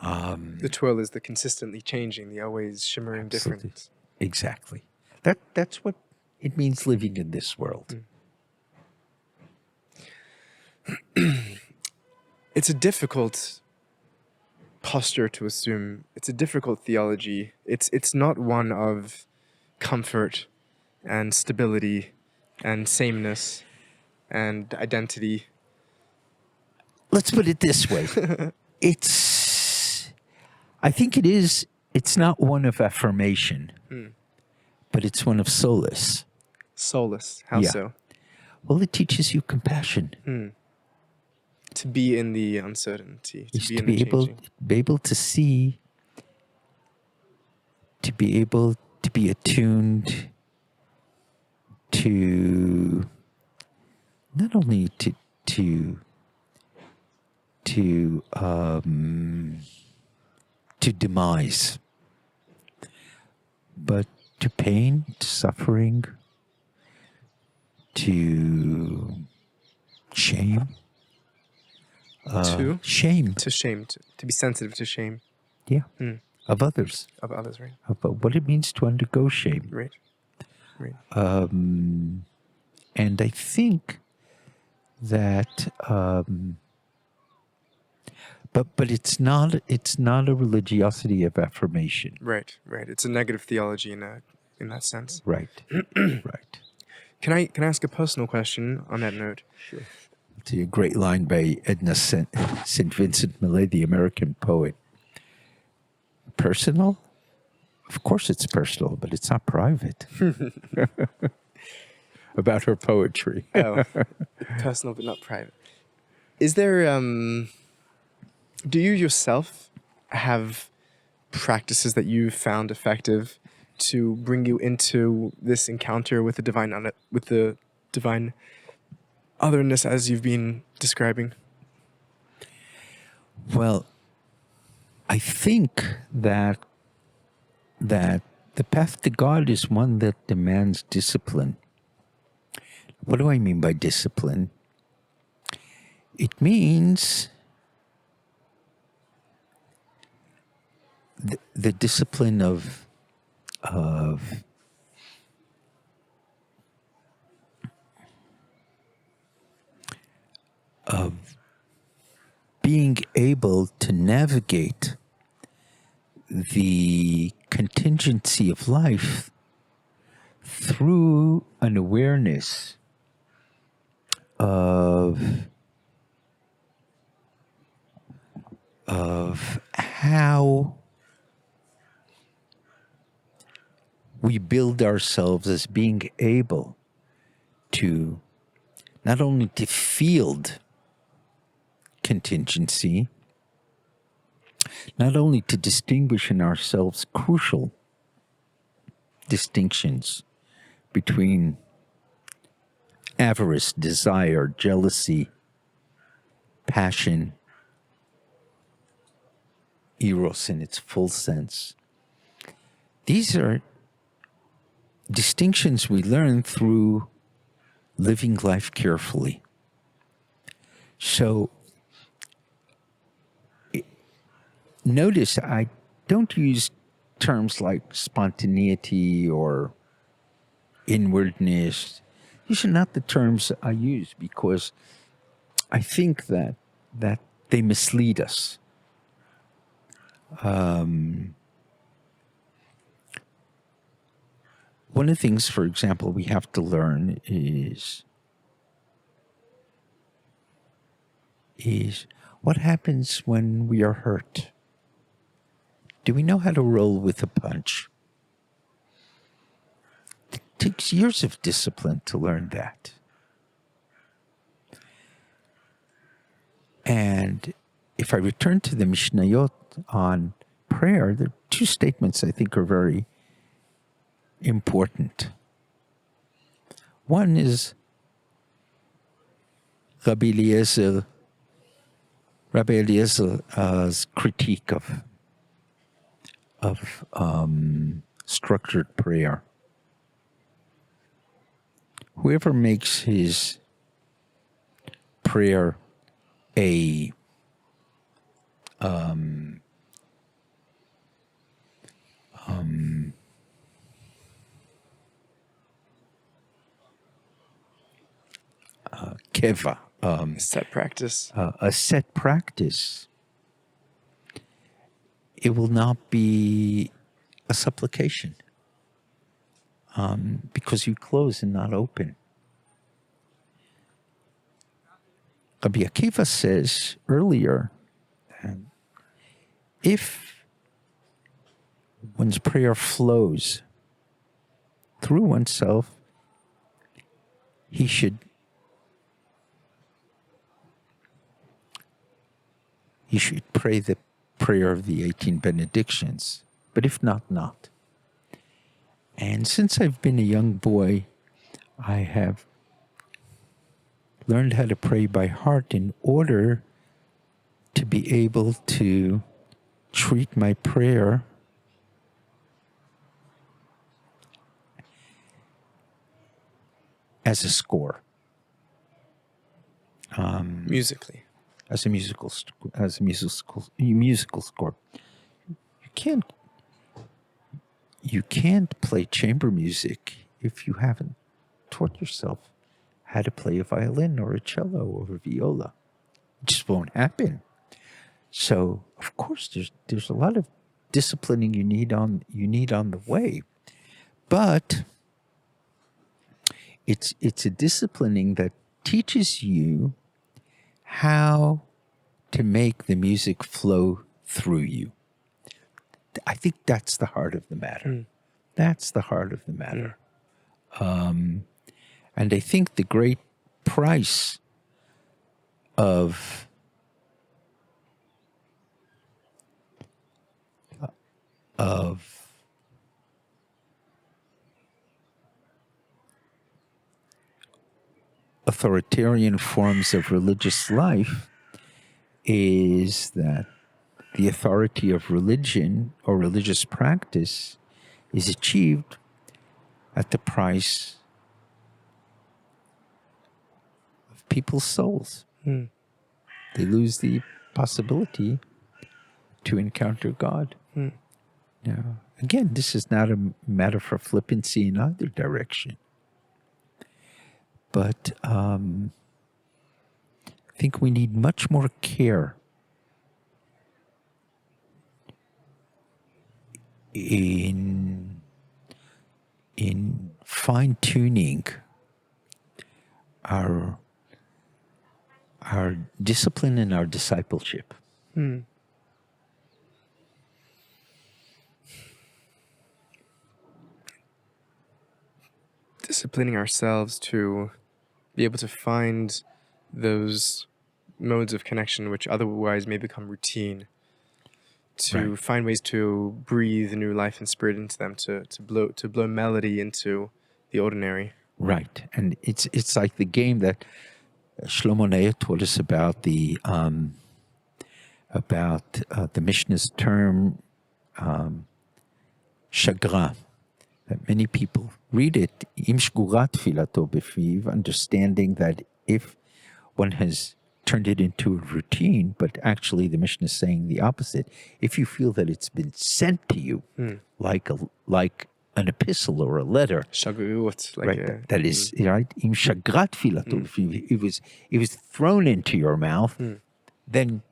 The twirl is the consistently changing, the always shimmering difference. Exactly. That's what it means living in this world. It's a difficult posture to assume. It's a difficult theology. It's not one of comfort and stability and sameness and identity. Let's put it this way. It's not one of affirmation, but it's one of solace. Solace. How so? Well, it teaches you compassion. To be in the uncertainty, To be able to see, to be able to be attuned to, not only to demise, but to pain, to suffering, to shame. Shame. To shame. To be sensitive to shame. Yeah. Of others. Of others, right. About what it means to undergo shame. Right. Right. And I think that, but it's not a religiosity of affirmation. Right. Right. It's a negative theology in that sense. Right. Right. Can I ask a personal question on that note? Sure. It's a great line by Edna St. Vincent Millay, the American poet. Personal? Of course it's personal, but it's not private. About her poetry. Oh, personal but not private. Is there, do you yourself have practices that you've found effective to bring you into this encounter with the divine otherness as you've been describing? Well, I think that the path to God is one that demands discipline. What do I mean by discipline? It means the discipline of being able to navigate the contingency of life through an awareness of how we build ourselves as being able to not only to field contingency, not only to distinguish in ourselves crucial distinctions between avarice, desire, jealousy, passion, eros in its full sense. These are distinctions we learn through living life carefully. So notice I don't use terms like spontaneity or inwardness. These are not the terms I use because I think that they mislead us. One of the things, for example, we have to learn is what happens when we are hurt. Do we know how to roll with a punch? It takes years of discipline to learn that. And if I return to the Mishnayot on prayer, there are two statements I think are very important. One is Rabbi Eliezer's critique of structured prayer. Whoever makes his prayer a keva, Set practice. a set practice, it will not be a supplication because you close and not open. Rabbi Akiva says earlier, if one's prayer flows through oneself, he should pray the prayer of the 18 benedictions, but if not, not. And since I've been a young boy, I have learned how to pray by heart in order to be able to treat my prayer as a score. Musically. As a musical score. You can't play chamber music if you haven't taught yourself how to play a violin or a cello or a viola. It just won't happen. So, of course, there's a lot of disciplining you need on the way, but it's a disciplining that teaches you how to make the music flow through you. I think that's the heart of the matter. That's the heart of the matter. And I think the great price of authoritarian forms of religious life is that the authority of religion or religious practice is achieved at the price of people's souls. They lose the possibility to encounter God. Now, again, this is not a matter for flippancy in either direction. But I think we need much more care in fine-tuning our discipline and our discipleship. Disciplining ourselves to be able to find those modes of connection which otherwise may become routine, to find ways to breathe new life and spirit into them, to blow melody into the ordinary. Right, and it's like the game that Shlomo Neah taught us about the Mishnah's term chagrin. That many people read it im shgurat filato befiv, understanding that if one has turned it into a routine, but actually the Mishnah is saying the opposite. If you feel that it's been sent to you like an epistle or a letter, Shagrut, like right? That is right. Im shagrat filato befiv. It was thrown into your mouth. Then,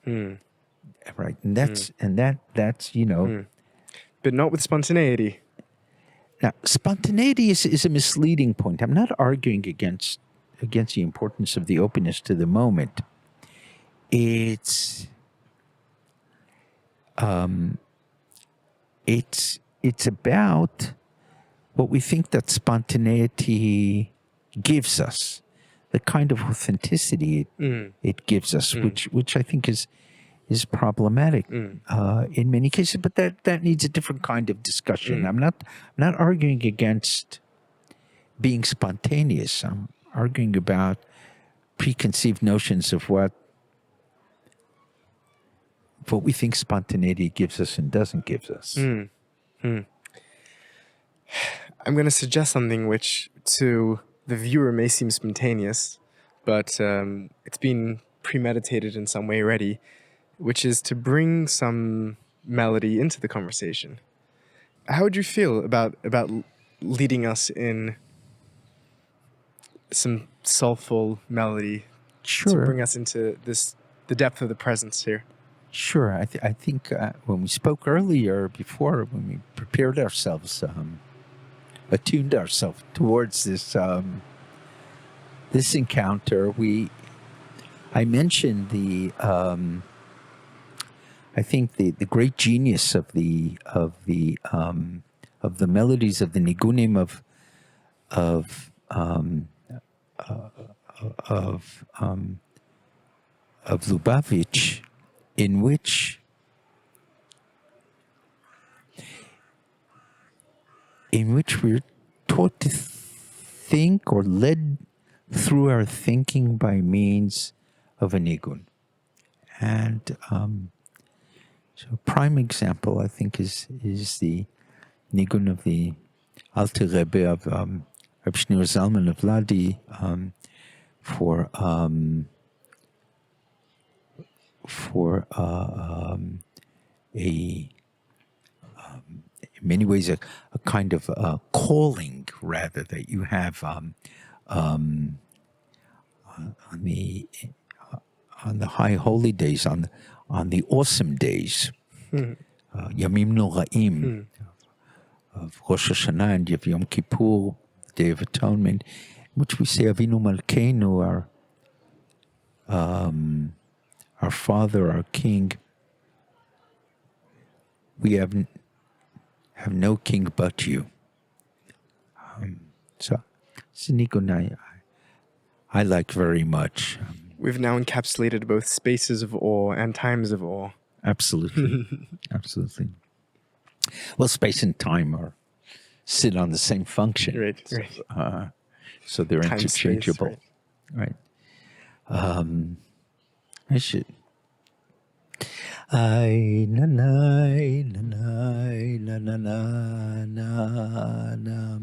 right, and that's but not with spontaneity. Now, spontaneity is a misleading point. I'm not arguing against the importance of the openness to the moment. It's about what we think that spontaneity gives us, the kind of authenticity it gives us, which I think is problematic in many cases. But that needs a different kind of discussion. I'm not arguing against being spontaneous. I'm arguing about preconceived notions of what we think spontaneity gives us and doesn't give us. I'm going to suggest something which to the viewer may seem spontaneous, but it's been premeditated in some way already, which is to bring some melody into the conversation. How would you feel about leading us in some soulful melody to bring us into the depth of the presence here? Sure. I think when we spoke earlier, before, when we prepared ourselves, attuned ourselves towards this encounter, I mentioned I think the great genius of the melodies of the Niggunim of Lubavitch, in which we're taught to think, or led through our thinking by means of a Niggun. And so a prime example, I think, is the Niggun of the Alter Rebbe of Reb Shneur Zalman of Ladi for in many ways a kind of calling, rather, that you have on the high holy days, on the awesome days, Yamim Noraim of Rosh Hashanah and Yom Kippur, Day of Atonement, in which we say Avinu Malkeinu, our Father, our King. We have no king but you. So it's a Niggun I like very much. We've now encapsulated both spaces of awe and times of awe. Absolutely. Absolutely. Well, space and time sit on the same function. Right. So they're Time, interchangeable. space, right. I should. I na na na na na na na na.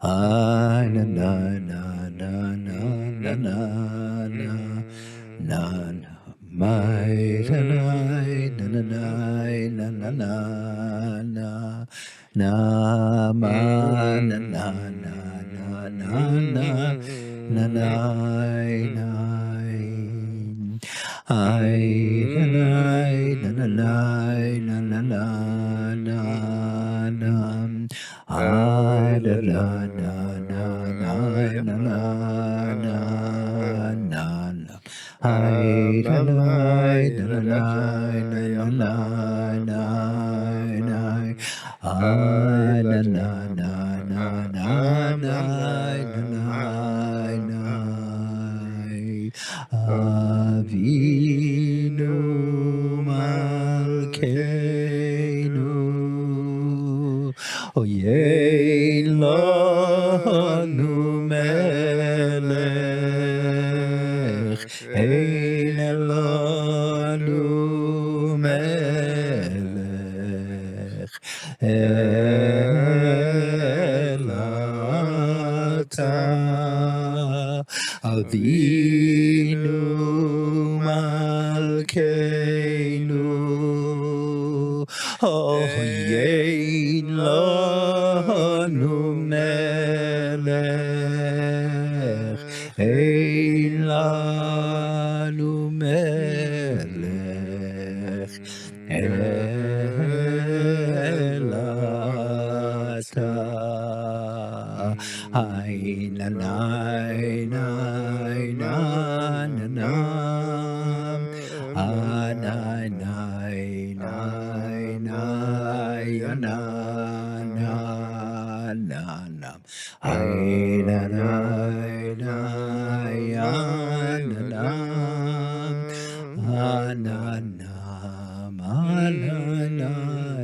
I na na na na na na na na na. My na na na na na na na na na ma na na na na na na na na. I na na na na na na na na na na. I na na na na na na na na na. I na na na na na na na na. I na na na na na na na. Avinu Malkeinu, Oyei Lanu Malkeinu, Oyein Lanu Melech, Ein Lanu Melech, Elata, Ein Ein Ein Anam, Ein Ein Ein Ein Ein Anam, Ein Ein Ein Ein Anam, Ananam, Ananai.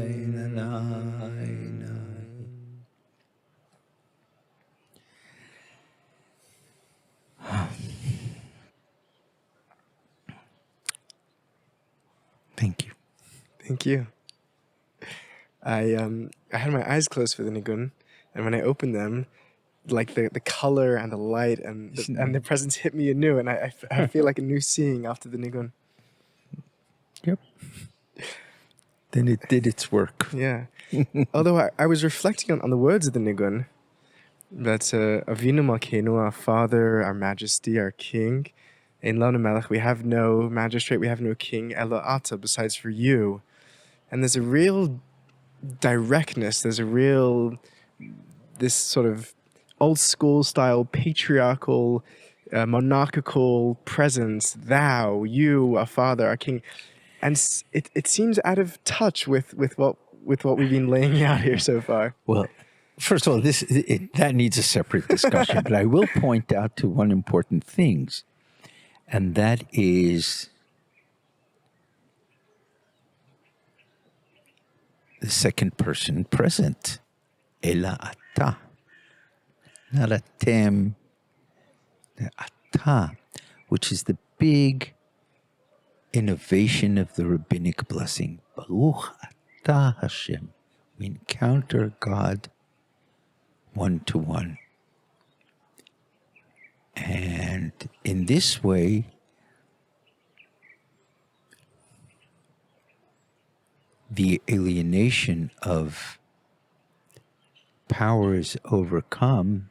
Thank you. Thank you. I had my eyes closed for the Niggun, and when I opened them, like the color and the light and the presence hit me anew, and I feel like a new seeing after the Niggun. Yep. Then it did its work. Yeah. Although I was reflecting on the words of the Niggun, that Avinu Malkeinu, our Father, our Majesty, our King, Ein Lanu Melech, we have no magistrate, we have no king, Elo Ata, besides for you. And there's a real directness, there's a real, this sort of old school style, patriarchal, monarchical presence, thou, you, our Father, our King. And it seems out of touch with what we've been laying out here so far. Well, first of all, that needs a separate discussion, but I will point out to one important thing, and that is the second person present, Ela Ata, not Atem, the Ata, which is the big innovation of the rabbinic blessing. Baruch Ata Hashem. We encounter God one-to-one. And in this way, the alienation of power is overcome,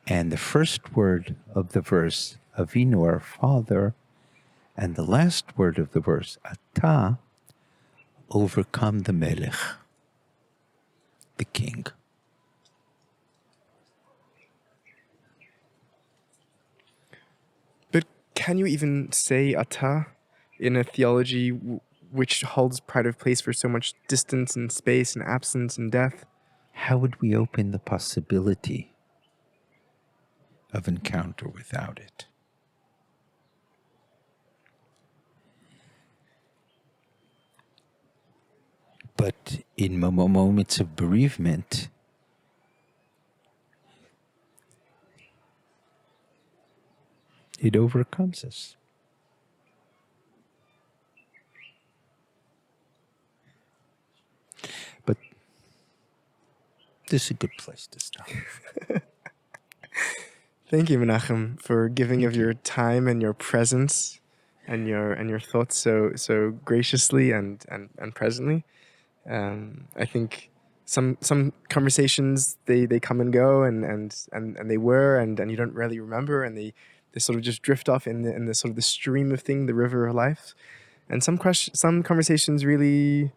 and the first word of the verse, Avinu, our Father, and the last word of the verse, Ata, overcome the Melech, the king. But can you even say Ata in a theology which holds pride of place for so much distance and space and absence and death? How would we open the possibility of encounter without it? But in moments of bereavement, it overcomes us. But this is a good place to stop. Thank you, Menachem, for giving of your time and your presence and your thoughts so graciously and presently. I think some conversations they come and go and they were and you don't really remember, and they sort of just drift off in the sort of the stream of thing, the river of life. And some conversations really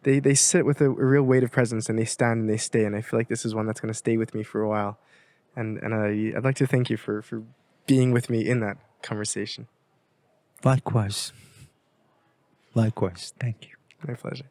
they sit with a real weight of presence, and they stand and they stay. And I feel like this is one that's going to stay with me for a while. And I'd like to thank you for being with me in that conversation. Likewise. Thank you. My pleasure.